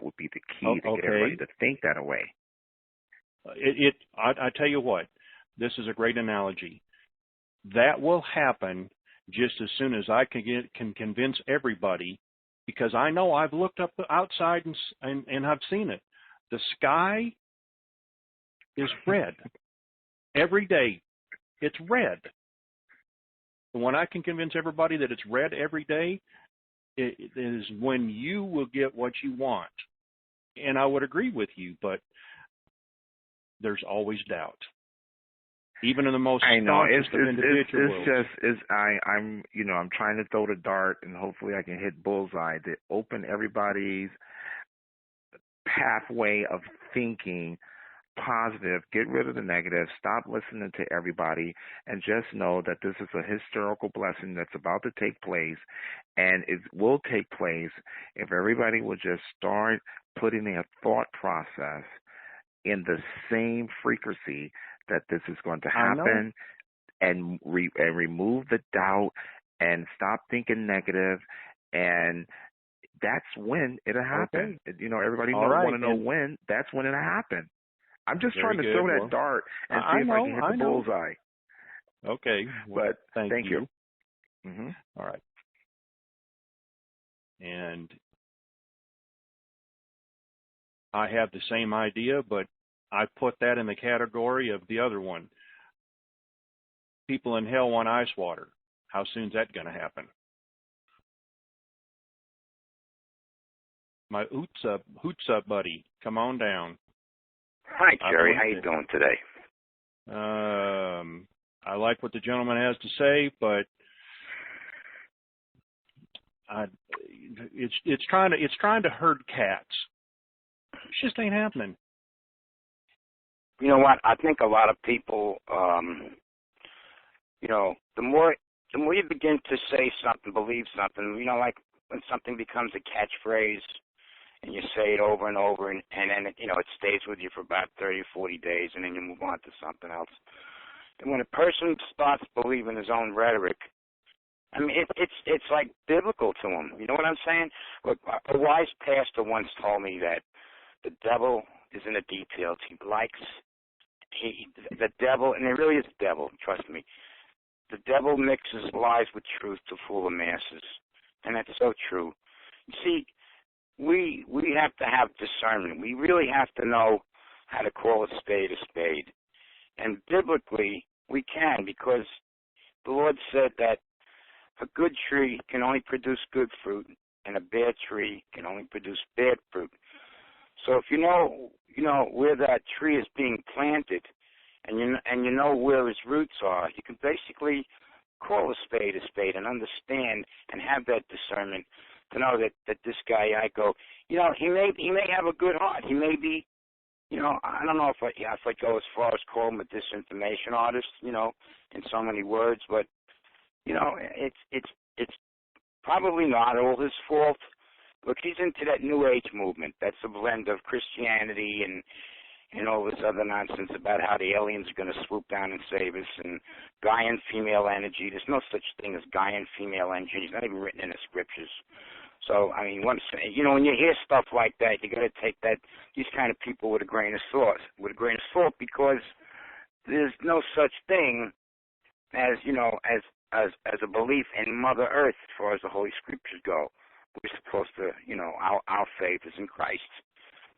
would be the key to get everybody to think that way. I tell you what, this is a great analogy. That will happen just as soon as I can convince everybody, because I know I've looked up outside and I've seen it. The sky is red. Every day it's red. And when I can convince everybody that it's red every day, it is when you will get what you want. And I would agree with you, but there's always doubt. Even in the most staunchest of individuals. I'm trying to throw the dart, and hopefully I can hit bullseye to open everybody's pathway of thinking positive, get rid of the negative, stop listening to everybody, and just know that this is a historical blessing that's about to take place, and it will take place if everybody will just start putting their thought process in the same frequency that this is going to happen, and remove the doubt and stop thinking negative, and that's when it'll happen. Okay. You know, everybody All right. want to know when. That's when it'll happen. I'm just trying to throw that dart and see if I can hit the bullseye. Okay. Well, but thank you. Mm-hmm. All right. And I have the same idea, but I put that in the category of the other one. People in hell want ice water. How soon's that going to happen? My hoots up, buddy. Come on down. Hi, Jerry. How you doing today? I like what the gentleman has to say, but it's trying to herd cats. It just ain't happening. You know what? I think a lot of people, you know, the more you begin to say something, believe something, you know, like when something becomes a catchphrase and you say it over and over and then, you know, it stays with you for about 30 or 40 days and then you move on to something else. And when a person starts believing his own rhetoric, I mean, it's like biblical to him. You know what I'm saying? Look, a wise pastor once told me that the devil is in the details. The devil, and it really is the devil, trust me. The devil mixes lies with truth to fool the masses, and that's so true. You see, we have to have discernment. We really have to know how to call a spade. And biblically, we can, because the Lord said that a good tree can only produce good fruit, and a bad tree can only produce bad fruit. So if you know where that tree is being planted, and you know where his roots are, you can basically call a spade and understand and have that discernment to know that this guy Iko, you know, he may have a good heart. He may be, you know, I don't know if I go as far as call him a disinformation artist, you know, in so many words, but you know, it's probably not all his fault. Look, he's into that New Age movement. That's a blend of Christianity and all this other nonsense about how the aliens are going to swoop down and save us, and guy and female energy. There's no such thing as guy and female energy. It's not even written in the scriptures. So, I mean, you know, when you hear stuff like that, you got to take these kind of people with a grain of salt, because there's no such thing as, you know, as a belief in Mother Earth as far as the Holy Scriptures go. We're supposed to, you know, our faith is in Christ.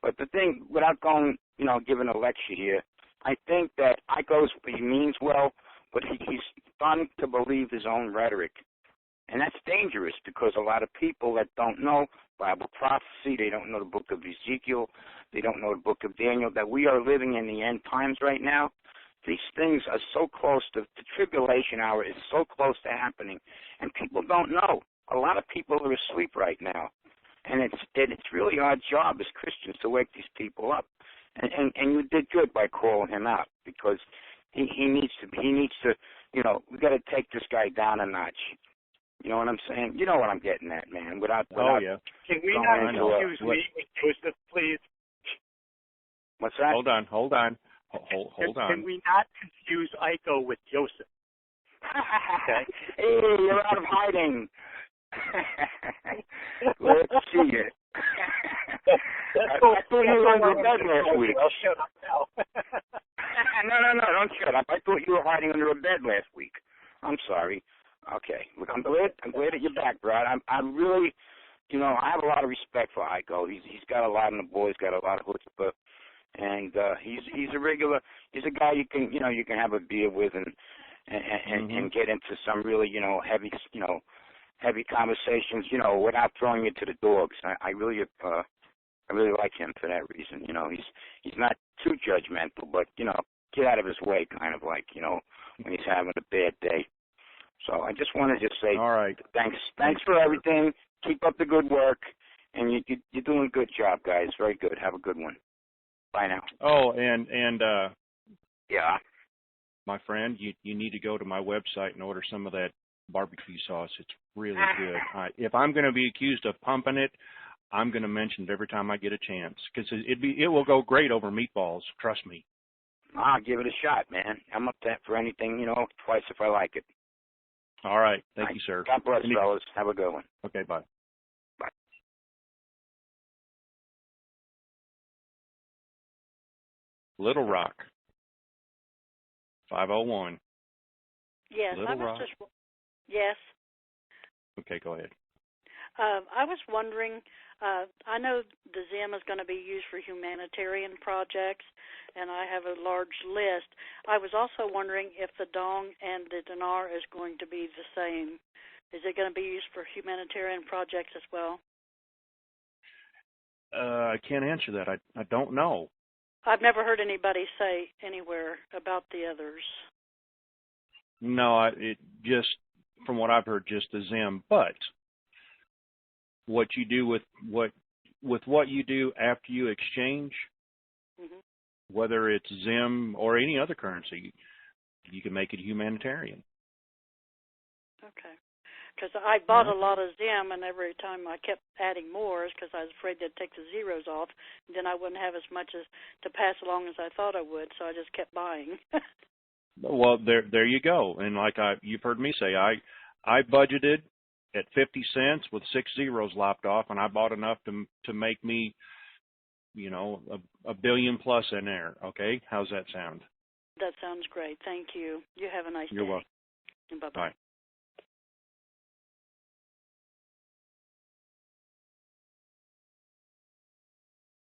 But the thing, without going, you know, giving a lecture here, I think that he means well, but he's starting to believe his own rhetoric. And that's dangerous, because a lot of people that don't know Bible prophecy, they don't know the book of Ezekiel, they don't know the book of Daniel, that we are living in the end times right now. These things are so close to the tribulation hour is so close to happening, and people don't know. A lot of people are asleep right now, and it's really our job as Christians to wake these people up. And you did good by calling him out, because he needs to, you know, we got to take this guy down a notch. You know what I'm saying? You know what I'm getting at, man. Without yeah. Can we not confuse me with Joseph, please? What's that? Hold on. Hold on. Can we not confuse Iko with Joseph? Okay. Hey, you're out of hiding. Let's see it. I thought you were under bed last week. I'll shut up now. No, don't shut up. I thought you were hiding under a bed last week. I'm sorry. Okay. Look, I'm glad that you're back, Brad. I'm really, you know, I have a lot of respect for Iko. He's got a lot, and the boy's got a lot of chutzpah. And he's a guy you can have a beer with and get into some really, you know, heavy conversations, you know, without throwing it to the dogs. I really like him for that reason. You know, he's not too judgmental, but, you know, get out of his way, kind of like, you know, when he's having a bad day. So I just wanted to say, all right, thanks for everything. Keep up the good work, and you're doing a good job, guys. Very good. Have a good one. Bye now. Oh, and yeah, my friend, you need to go to my website and order some of that barbecue sauce. It's really good. If I'm going to be accused of pumping it, I'm going to mention it every time I get a chance, because it will go great over meatballs. Trust me. I'll give it a shot, man. I'm up for anything, you know, twice if I like it. All right. Thank you, sir. God bless, fellas. Have a good one. Okay, bye. Little Rock. 501. Yes, Little Rock. Yes. Okay, go ahead. I was wondering, I know the ZIM is going to be used for humanitarian projects, and I have a large list. I was also wondering if the dong and the dinar is going to be the same. Is it going to be used for humanitarian projects as well? I can't answer that. I don't know. I've never heard anybody say anywhere about the others. No, it just, from what I've heard, just the ZIM. But what you do with what you do after you exchange, whether it's ZIM or any other currency, you can make it humanitarian. Okay. Because I bought a lot of ZIM, and every time I kept adding more is because I was afraid they'd take the zeros off, and then I wouldn't have as much as to pass along as I thought I would, so I just kept buying. Well, there you go. And like you've heard me say, I budgeted at 50 cents with 6 zeros lopped off, and I bought enough to make me, a billion plus in there. Okay, how's that sound? That sounds great. Thank you. You have a nice day. You're welcome. Bye-bye. Bye.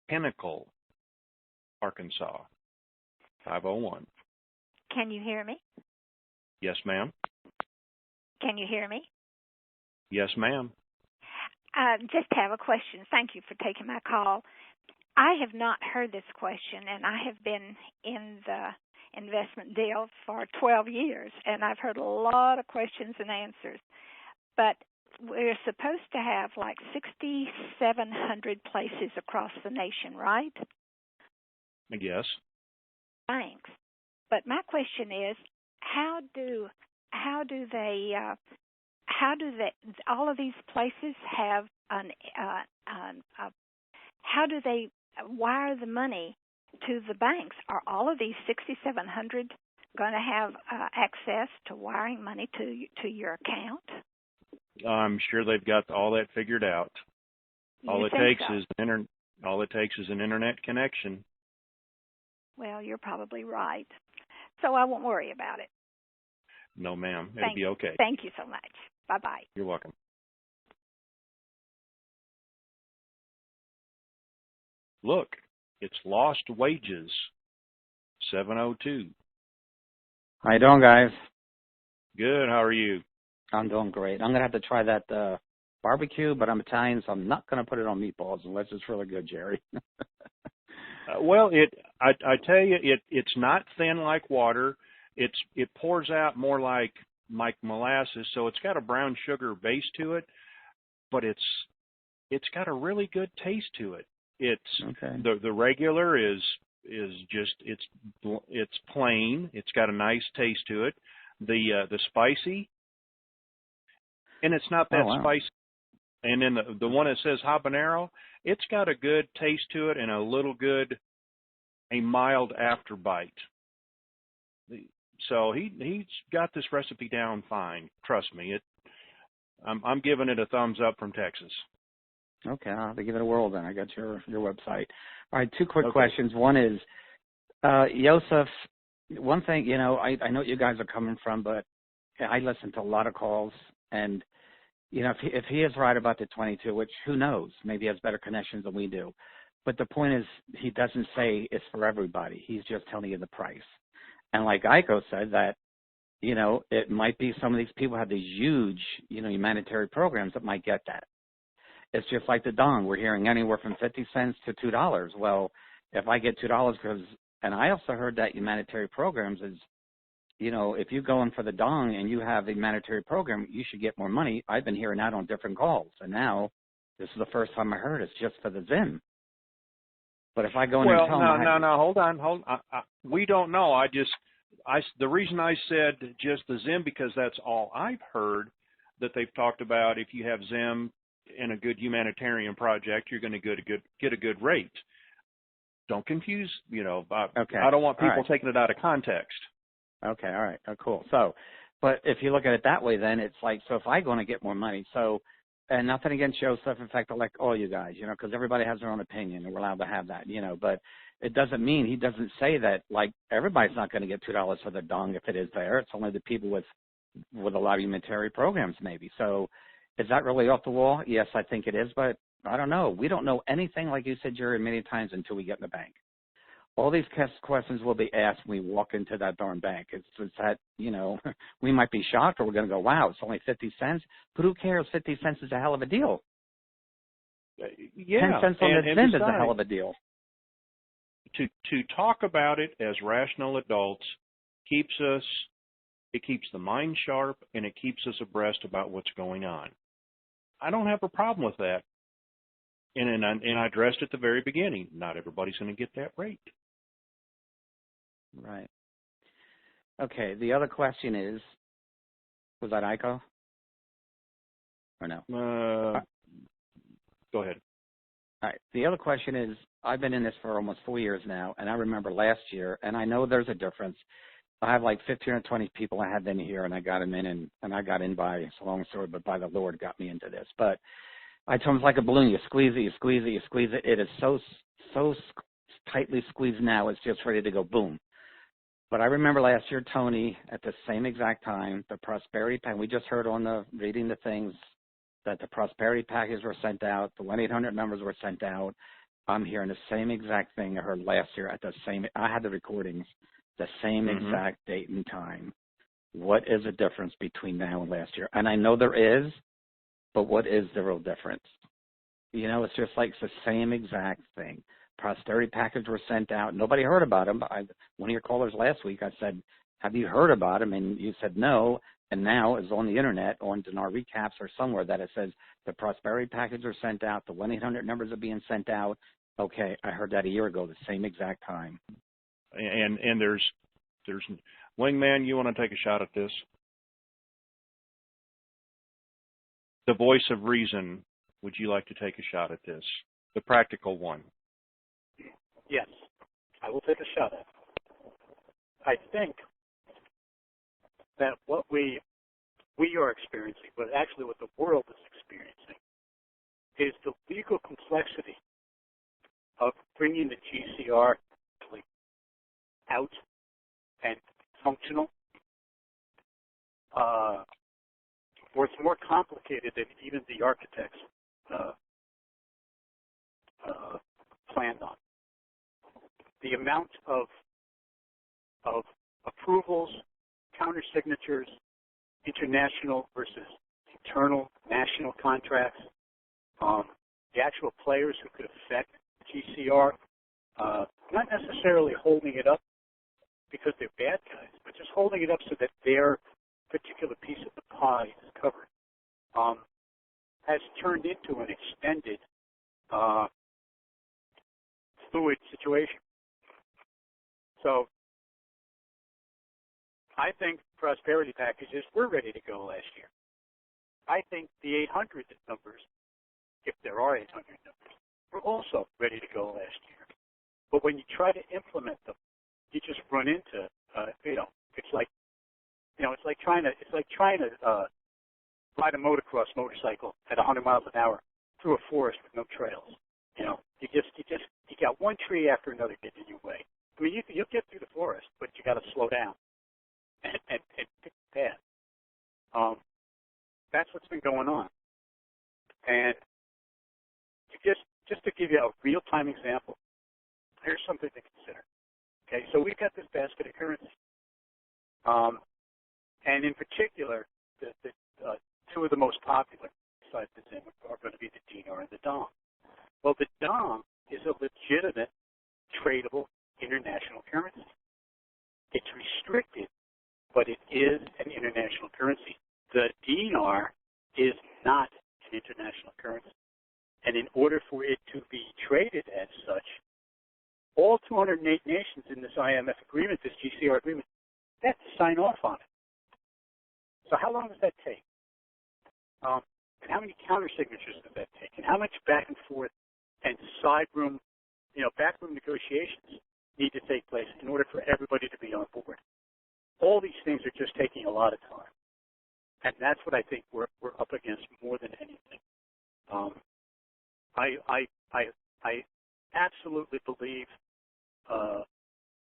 Pinnacle, Arkansas, 501. Can you hear me? Yes, ma'am. Can you hear me? Yes, ma'am. Just have a question. Thank you for taking my call. I have not heard this question, and I have been in the investment deal for 12 years, and I've heard a lot of questions and answers. But we're supposed to have like 6,700 places across the nation, right? Yes. Banks. But my question is, how do all of these places have how do they wire the money to the banks? Are all of these 6,700 going to have access to wiring money to your account? I'm sure they've got all that figured out. All it takes is an internet connection. Well, you're probably right. So I won't worry about it. No, ma'am. It'll be okay. Thank you so much. Bye-bye. You're welcome. Look, it's Lost Wages, 702. How you doing, guys? Good. How are you? I'm doing great. I'm going to have to try that barbecue, but I'm Italian, so I'm not going to put it on meatballs unless it's really good, Jerry. Well, I tell you, it's not thin like water. It pours out more like molasses, so it's got a brown sugar base to it, but it's got a really good taste to it. The regular is just it's plain. It's got a nice taste to it. The spicy, and it's not that spicy. And then the one that says habanero, it's got a good taste to it and a mild afterbite. So he's got this recipe down fine. Trust me. I'm giving it a thumbs up from Texas. Okay, I'll have to give it a whirl then. I got your website. All right, 2 quick questions. One is, Joseph, one thing, I know what you guys are coming from, but I listen to a lot of calls, and, if he is right about the 22, which who knows, maybe he has better connections than we do. But the point is, he doesn't say it's for everybody. He's just telling you the price. And like Geico said that, it might be some of these people have these huge, humanitarian programs that might get that. It's just like the dong. We're hearing anywhere from 50 cents to $2. Well, if I get $2 and I also heard that humanitarian programs is, if you go in for the dong and you have a humanitarian program, you should get more money. I've been hearing that on different calls. And now this is the first time I heard it's just for the ZIM. But if I go in and tell them... No, hold on. We don't know. The reason I said just the ZIM, because that's all I've heard that they've talked about. If you have ZIM in a good humanitarian project, you're going to get a good rate. Don't confuse, Okay. I don't want people right. taking it out of context. Okay, all right, cool. So, but if you look at it that way, then it's like, so if I go in and get more money, and nothing against Joseph, in fact, I like all you guys, because everybody has their own opinion, and we're allowed to have that, but it doesn't mean, he doesn't say that, like, everybody's not going to get $2 for their dong if it is there. It's only the people with a lot of humanitarian programs maybe. So is that really off the wall? Yes, I think it is, but I don't know. We don't know anything, like you said, Jerry, many times until we get in the bank. All these questions will be asked when we walk into that darn bank. It's that, you know, we might be shocked, or we're going to go, wow, it's only 50 cents. But who cares? 50 cents is a hell of a deal. Yeah. 10 cents on the cent is a hell of a deal. To talk about it as rational adults keeps the mind sharp, and it keeps us abreast about what's going on. I don't have a problem with that. And I addressed at the very beginning, not everybody's going to get that rate. Right. Okay, the other question is, was that ICO? Or no? Go ahead. All right. The other question is, I've been in this for almost 4 years now, and I remember last year, and I know there's a difference. I have like 15 or 20 people I had in here, and I got them in, and I got in by, it's a long story, but by the Lord got me into this. But I told them it's like a balloon. You squeeze it, you squeeze it, you squeeze it. It is so tightly squeezed now, it's just ready to go boom. But I remember last year, Tony, at the same exact time, the prosperity pack, we just heard on reading the things that the prosperity packages were sent out, the 1-800 numbers were sent out. I'm hearing the same exact thing I heard last year at the same, I had the recordings, the same exact date and time. What is the difference between now and last year? And I know there is, but what is the real difference? You know, it's just like it's the same exact thing. Prosperity packages were sent out. Nobody heard about them. One of your callers last week, I said, have you heard about them? And you said no. And now it's on the internet, on Dinar Recaps or somewhere, that it says the prosperity packages are sent out, the 1-800 numbers are being sent out. Okay, I heard that a year ago, the same exact time. And there's Wingman, you want to take a shot at this? The voice of reason, would you like to take a shot at this? The practical one. Yes, I will take a shot at it. I think that what we are experiencing, but actually what the world is experiencing, is the legal complexity of bringing the GCR out and functional. Or it's more complicated than even the architects planned on. The amount of approvals, countersignatures, international versus internal national contracts, the actual players who could affect GCR, not necessarily holding it up because they're bad guys, but just holding it up so that their particular piece of the pie is covered, has turned into an extended, fluid situation. So I think prosperity packages were ready to go last year. I think the 800 numbers, if there are 800 numbers, were also ready to go last year. But when you try to implement them, you just run into, it's like trying to ride a motocross motorcycle at 100 miles an hour through a forest with no trails. You got one tree after another getting in your way. I mean, you'll get through the forest, but you got to slow down and pick the path. That's what's been going on. And just to give you a real-time example, here's something to consider. Okay, so we've got this basket of currency. And in particular, the two of the most popular, besides the Zim, are going to be the dinar and the dong. Well, the dong is a legitimate, tradable international currency. It's restricted, but it is an international currency. The dinar is not an international currency. And in order for it to be traded as such, all 208 nations in this IMF agreement, this GCR agreement, they have to sign off on it. So how long does that take? And how many countersignatures does that take? And how much back and forth and backroom negotiations need to take place in order for everybody to be on board? All these things are just taking a lot of time. And that's what I think we're up against more than anything. I absolutely believe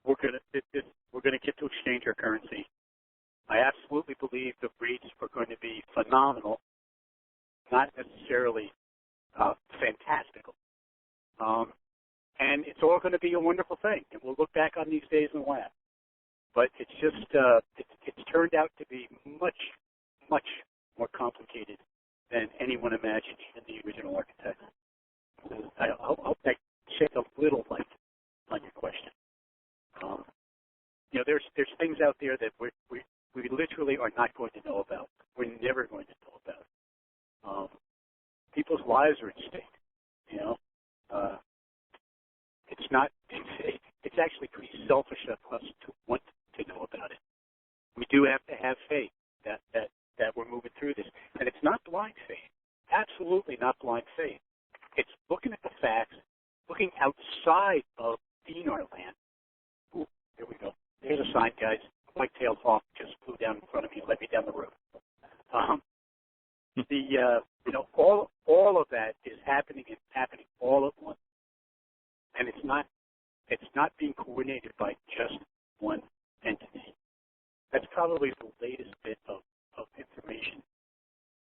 we're gonna get to exchange our currency. I absolutely believe the rates are going to be phenomenal, not necessarily fantastical. And it's all going to be a wonderful thing, and we'll look back on these days and laugh. But it's just it's turned out to be much, much more complicated than anyone imagined, even the original architect. I hope that shed a little light on your question. There's things out there that we literally are not going to know about. We're never going to know about. People's lives are at stake. It's not. It's actually pretty selfish of us to want to know about it. We do have to have faith that we're moving through this, and it's not blind faith. Absolutely not blind faith. It's looking at the facts, looking outside of dinar land. Ooh, there we go. There's a sign, guys. White-tailed hawk just flew down in front of me and led me down the road. All of that is happening all at once, and it's not being coordinated by just one entity. That's probably the latest bit of information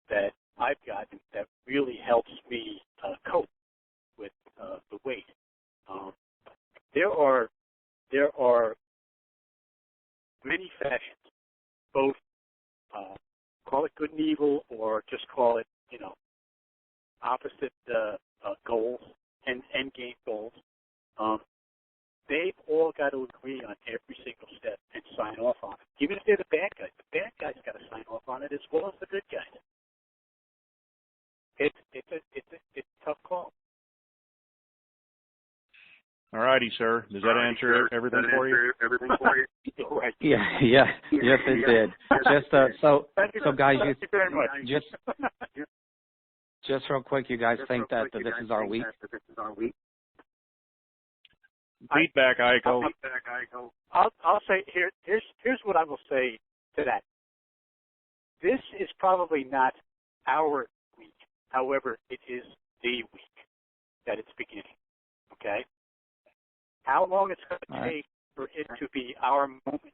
that I've gotten that really helps me cope with the weight. There are many factions, both call it good and evil, or just call it opposite goals and end game goals. They've all got to agree on every single step and sign off on it. Even if they're the bad guys got to sign off on it as well as the good guys. It's a tough call. All righty, sir. Does that answer everything for you? Yeah, yes, it did. Just so guys, Thank you very much. Just real quick, you guys think that this is our week? Feedback, Aiko. I'll say here's what I will say to that. This is probably not our week. However, it is the week that it's beginning. Okay? How long it's going to take for it to be our moment,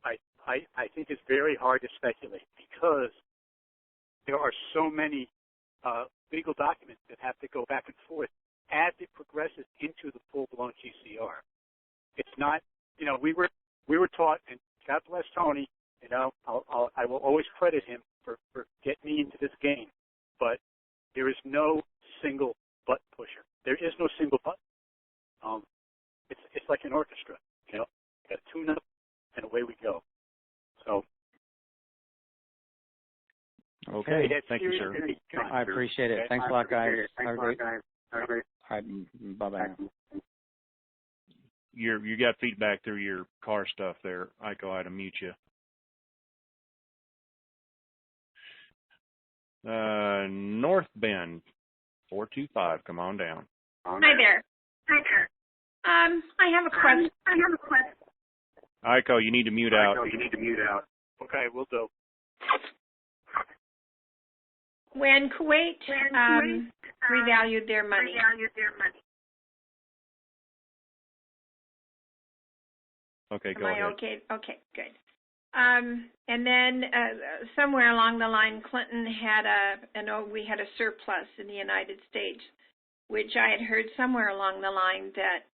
I think it's very hard to speculate, because there are so many legal documents that have to go back and forth as it progresses into the full-blown GCR. It's not, we were taught, and God bless Tony, I will always credit him for getting me into this game, but there is no single button pusher. There is no single button. It's like an orchestra, got to tune up, and away we go. So. Okay. Thank you, sir. I appreciate it. Thanks a lot, guys. Have a great. All right. Bye-bye. You got feedback through your car stuff there, Aiko. I had to mute you. North Bend, 425. Come on down. Hi there. I have a question. Aiko, you need to mute out. Okay, we'll do. When Kuwait revalued their money, okay, go am I ahead. okay? Okay, good. And then somewhere along the line, Clinton had we had a surplus in the United States, which I had heard somewhere along the line that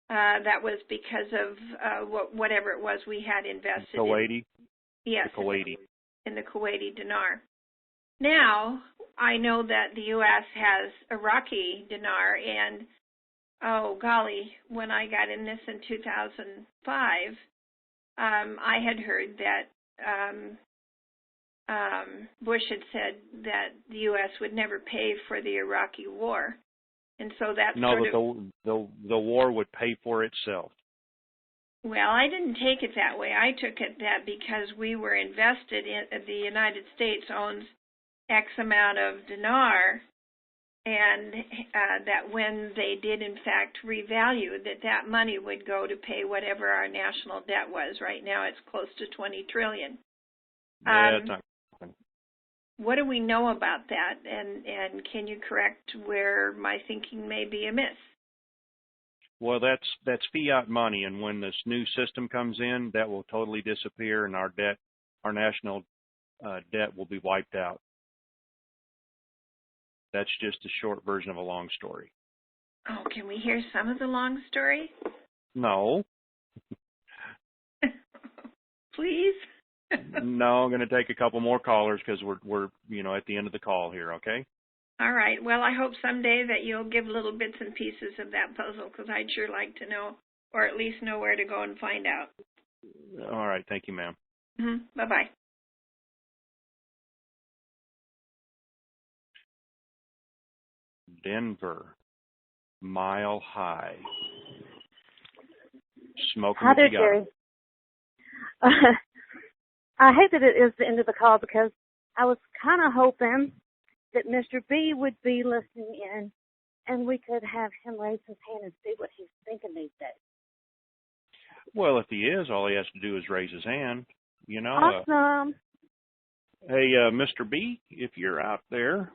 that was because of whatever it was we had invested Kuwaiti? Yes, the Kuwaiti. In the Kuwaiti dinar. Now, I know that the U.S. has Iraqi dinar, and, oh, golly, when I got in this in 2005, I had heard that Bush had said that the U.S. would never pay for the Iraqi war. And so that's the war would pay for itself. Well, I didn't take it that way. I took it that because we were invested in, the United States owns X amount of dinar, and that when they did in fact revalue, that money would go to pay whatever our national debt was. Right now it's close to $20 trillion. Yeah, it's not. What do we know about that, and can you correct where my thinking may be amiss? Well, that's fiat money, and when this new system comes in, that will totally disappear, and our national debt will be wiped out. That's just a short version of a long story. Oh, can we hear some of the long story? No. Please? No, I'm going to take a couple more callers because we're at the end of the call here, okay? All right. Well, I hope someday that you'll give little bits and pieces of that puzzle, because I'd sure like to know, or at least know where to go and find out. All right. Thank you, ma'am. Mm-hmm. Bye-bye. Denver, Mile High. Smoking Hi there, what you got. Jerry. I hate that it is the end of the call because I was kind of hoping that Mr. B would be listening in and we could have him raise his hand and see what he's thinking these days. Well, if he is, all he has to do is raise his hand. Awesome. Hey, Mr. B, if you're out there,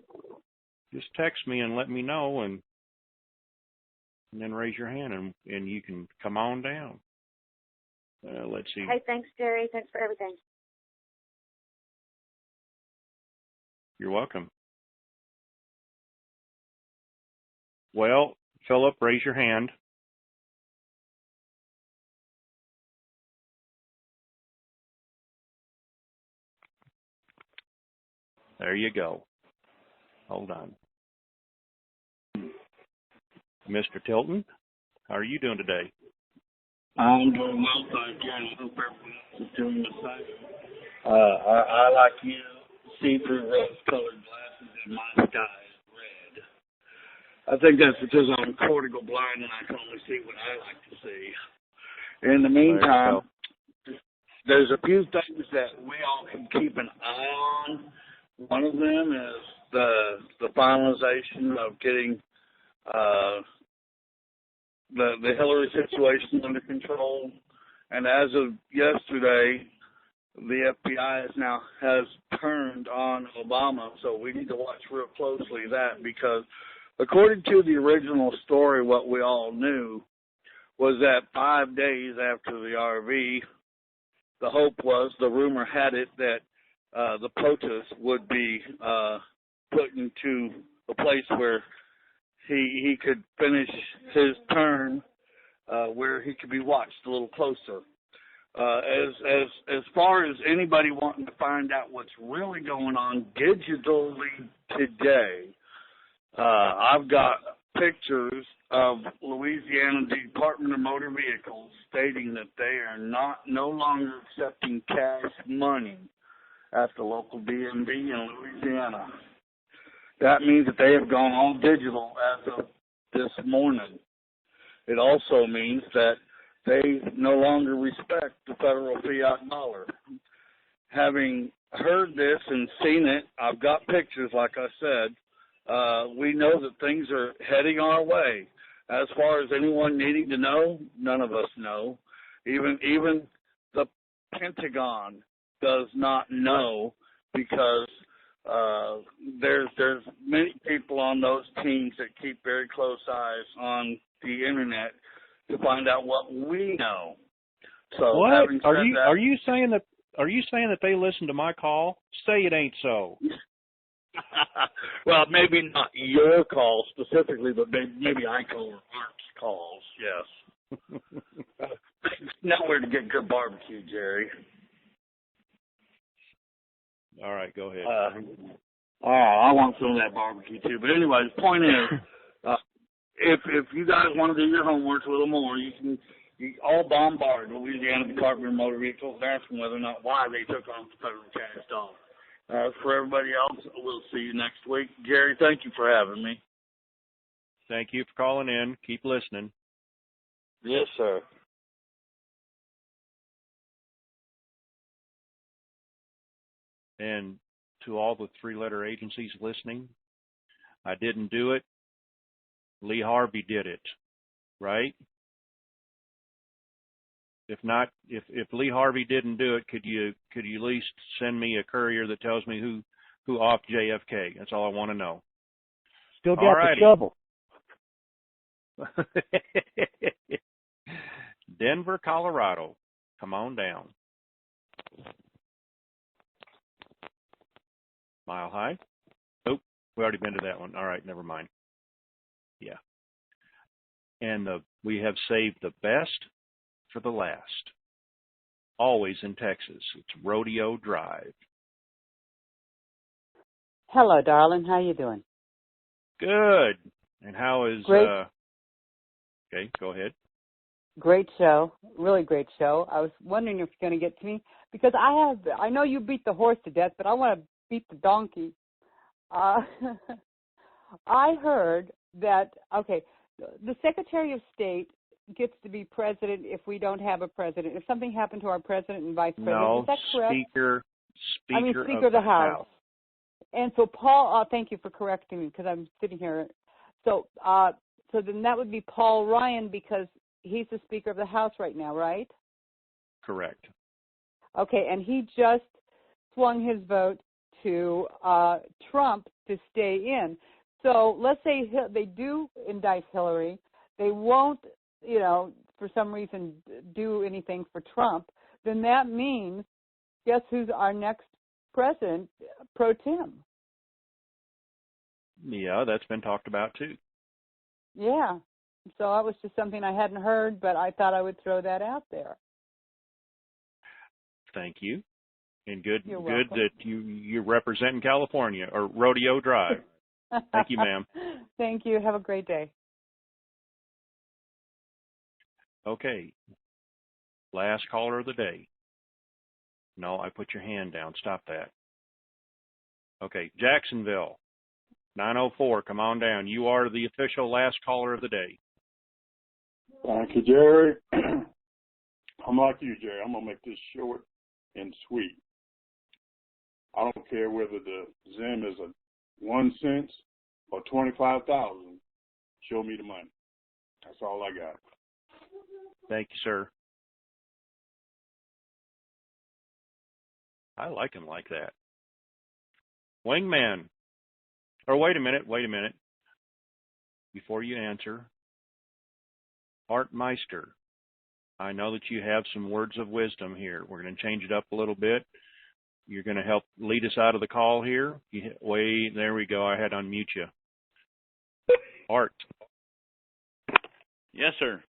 just text me and let me know, and then raise your hand, and you can come on down. Let's see. Hey, thanks, Jerry. Thanks for everything. You're welcome. Well, Philip, raise your hand. There you go. Hold on. Mr. Tilton, how are you doing today? I'm doing well, thank you, and I hope everyone else is doing the same. I like you, see through rose-colored glasses, and my sky is red. I think that's because I'm cortical blind and I can only see what I like to see. In the meantime, there's a few things that we all can keep an eye on. One of them is the finalization of getting the Hillary situation under control. And as of yesterday, the FBI has turned on Obama, so we need to watch real closely that, because according to the original story, what we all knew was that 5 days after the RV, the hope was, the rumor had it, that the protests would be put into a place where he could finish his term, where he could be watched a little closer. As far as anybody wanting to find out what's really going on digitally today, I've got pictures of Louisiana Department of Motor Vehicles stating that they are no longer accepting cash money at the local DMV in Louisiana. That means that they have gone all digital as of this morning. It also means that they no longer respect the federal fiat dollar. Having heard this and seen it, I've got pictures, like I said. We know that things are heading our way. As far as anyone needing to know, none of us know. Even the Pentagon does not know, because there's many people on those teams that keep very close eyes on the internet to find out what we know. So what? Having said Are you saying that they listen to my call? Say it ain't so. Well, maybe not your call specifically, but maybe I call Art's calls. Yes. Nowhere to get good barbecue, Jerry. All right, go ahead. I want some of that barbecue too. But anyway, the point is, if you guys want to do your homework a little more, you all bombard Louisiana Department of Motor Vehicles asking whether or not why they took off the federal cash dollar. For everybody else, we'll see you next week. Jerry, thank you for having me. Thank you for calling in. Keep listening. Yes, sir. And to all the three-letter agencies listening, I didn't do it. Lee Harvey did it, right? If Lee Harvey didn't do it, could you at least send me a courier that tells me who offed JFK? That's all I want to know. Still got the shovel. Denver, Colorado. Come on down. Mile High. Oh, we already been to that one. All right, never mind. Yeah. And we have saved the best for the last. Always in Texas. It's Rodeo Drive. Hello, darling. How you doing? Good. And how is Great. Okay, go ahead. Great show. Really great show. I was wondering if you're going to get to me because I know you beat the horse to death, but I want to beat the donkey. I heard that, okay, the Secretary of State gets to be president if we don't have a president. If something happened to our president and vice president, No, is that correct? Speaker of the House. And so Paul, thank you for correcting me because I'm sitting here. So then that would be Paul Ryan because he's the Speaker of the House right now, right? Correct. Okay, and he just swung his vote to Trump to stay in. So let's say they do indict Hillary. They won't, for some reason do anything for Trump. Then that means, guess who's our next president, pro tem? Yeah, that's been talked about too. Yeah. So that was just something I hadn't heard, but I thought I would throw that out there. Thank you. And good welcome. that you're representing California or Rodeo Drive. Thank you, ma'am. Thank you. Have a great day. Okay. Last caller of the day. No, I put your hand down. Stop that. Okay, Jacksonville, 904, come on down. You are the official last caller of the day. Thank you, Jerry. I'm like you, Jerry. I'm going to make this short and sweet. I don't care whether the Zim is a 1 cent or 25,000. Show me the money. That's all I got. Thank you, sir. I like him like that. Wingman. Or wait a minute. Before you answer, Art Meister, I know that you have some words of wisdom here. We're going to change it up a little bit. You're going to help lead us out of the call here. There we go. I had to unmute you. Art. Yes, sir.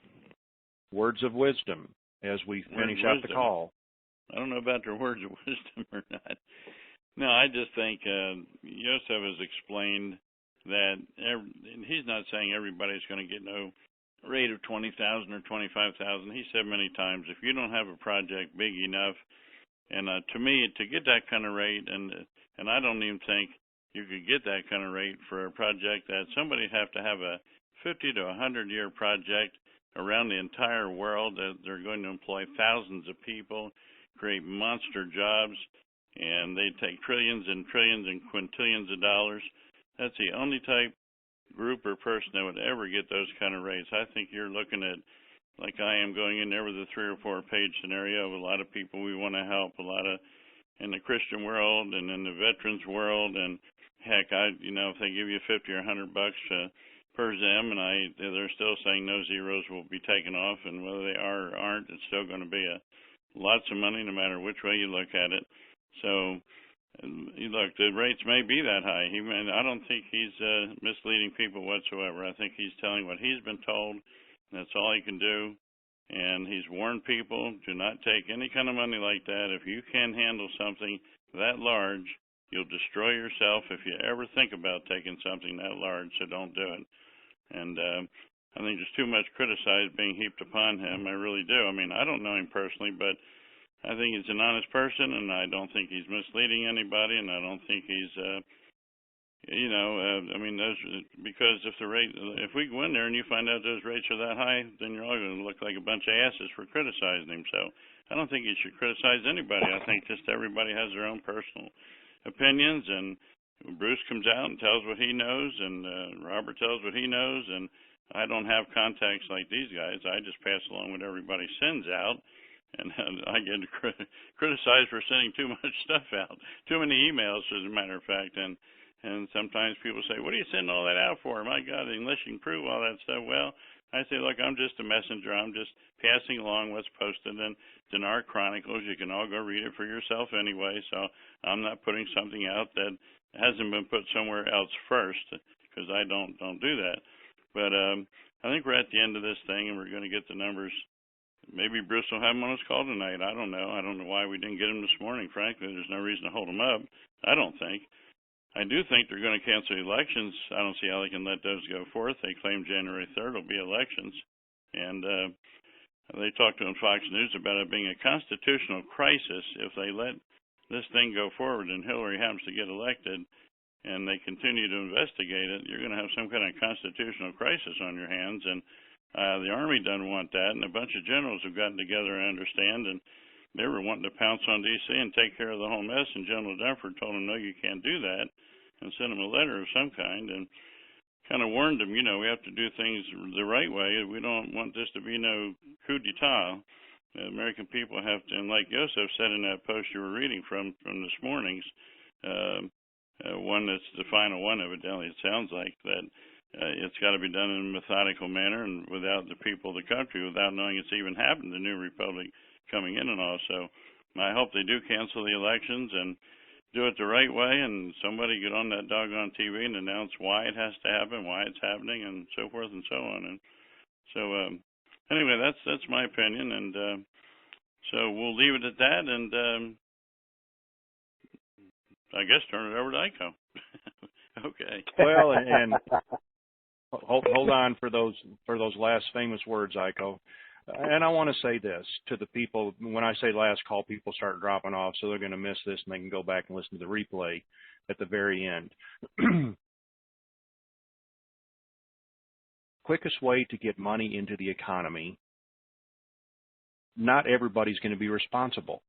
Words of wisdom as we finish up the call. I don't know about their words of wisdom or not. No, I just think Yosef has explained that he's not saying everybody's going to get no rate of 20,000 or 25,000. He said many times, if you don't have a project big enough, and to me, to get that kind of rate, and I don't even think you could get that kind of rate for a project that somebody have to have a 50 to 100-year project around the entire world that they're going to employ thousands of people, create monster jobs, and they take trillions and trillions and quintillions of dollars. That's the only type group or person that would ever get those kind of rates. I think you're looking at, like I am, going in there with a 3 or 4 page scenario of a lot of people we want to help, a lot of in the Christian world and in the veterans world, and heck, if they give you 50 or $100 per Zim, and they're still saying no zeros will be taken off, and whether they are or aren't, it's still going to be lots of money no matter which way you look at it. So, look, the rates may be that high. I don't think he's misleading people whatsoever. I think he's telling what he's been told. That's all he can do. And he's warned people, do not take any kind of money like that. If you can handle something that large, you'll destroy yourself if you ever think about taking something that large, so don't do it. And I think there's too much criticized being heaped upon him. I really do. I mean, I don't know him personally, but I think he's an honest person, and I don't think he's misleading anybody, and I don't think he's, because if we go in there and you find out those rates are that high, then you're all going to look like a bunch of asses for criticizing him. So I don't think you should criticize anybody. I think just everybody has their own personal opinions, and Bruce comes out and tells what he knows, and Robert tells what he knows, and I don't have contacts like these guys. I just pass along what everybody sends out. And I get criticized for sending too much stuff out, too many emails, as a matter of fact. And sometimes people say, what are you sending all that out for? My God, unless you can prove all that stuff. Well, I say, look, I'm just a messenger. I'm just passing along what's posted in Dinar Chronicles. You can all go read it for yourself anyway, so I'm not putting something out that hasn't been put somewhere else first, because I don't do that. But I think we're at the end of this thing, and we're going to get the numbers. Maybe Bruce will have him on his call tonight. I don't know. I don't know why we didn't get him this morning, frankly. There's no reason to hold him up, I don't think. I do think they're going to cancel elections. I don't see how they can let those go forth. They claim January 3rd will be elections. And they talked on Fox News about it being a constitutional crisis if they let this thing go forward and Hillary happens to get elected and they continue to investigate it. You're going to have some kind of constitutional crisis on your hands. And the Army doesn't want that. And a bunch of generals have gotten together, I understand, and they were wanting to pounce on D.C. and take care of the whole mess. And General Dunford told them, no, you can't do that, and sent him a letter of some kind and kind of warned him, we have to do things the right way. We don't want this to be no coup d'etat. The American people have to, and like Yosef said in that post you were reading from this morning's, one that's the final one, evidently, it sounds like, that it's got to be done in a methodical manner and without the people of the country, without knowing it's even happened, the new republic coming in and all. So I hope they do cancel the elections and do it the right way, and somebody get on that doggone TV and announce why it has to happen, why it's happening, and so forth and so on. And so anyway, that's my opinion, and so we'll leave it at that, and I guess turn it over to Iko. Okay. Well, and hold on for those last famous words, Iko. And I want to say this to the people. When I say last call, people start dropping off, so they're going to miss this, and they can go back and listen to the replay at the very end. Quickest way to get money into the economy, not everybody's going to be responsible.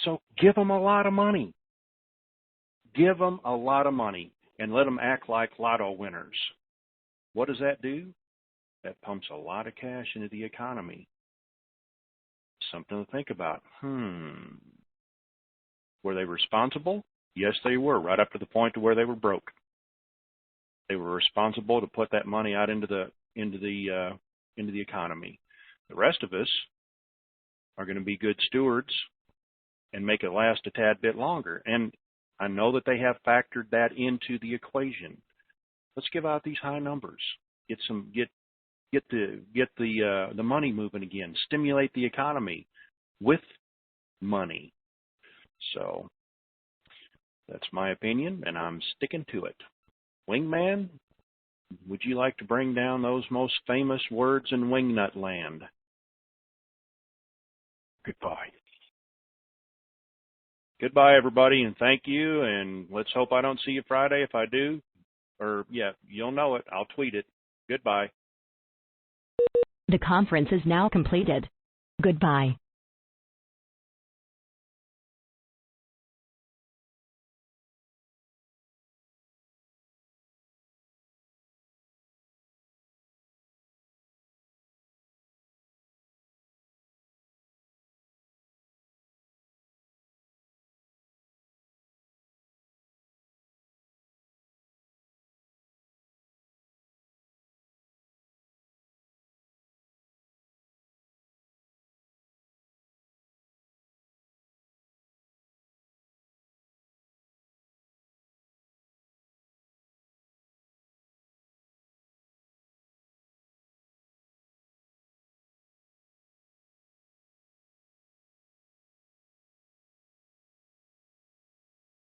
So give them a lot of money. Give them a lot of money and let them act like lotto winners. What does that do? That pumps a lot of cash into the economy. Something to think about. Were they responsible? Yes, they were, right up to the point to where they were broke. They were responsible to put that money out into the economy. The rest of us are going to be good stewards and make it last a tad bit longer. And I know that they have factored that into the equation. Let's give out these high numbers. Get the money moving again. Stimulate the economy with money. So that's my opinion, and I'm sticking to it. Wingman, would you like to bring down those most famous words in Wingnut land? Goodbye. Goodbye, everybody, and thank you, and let's hope I don't see you Friday. If I do, you'll know it. I'll tweet it. Goodbye. The conference is now completed. Goodbye.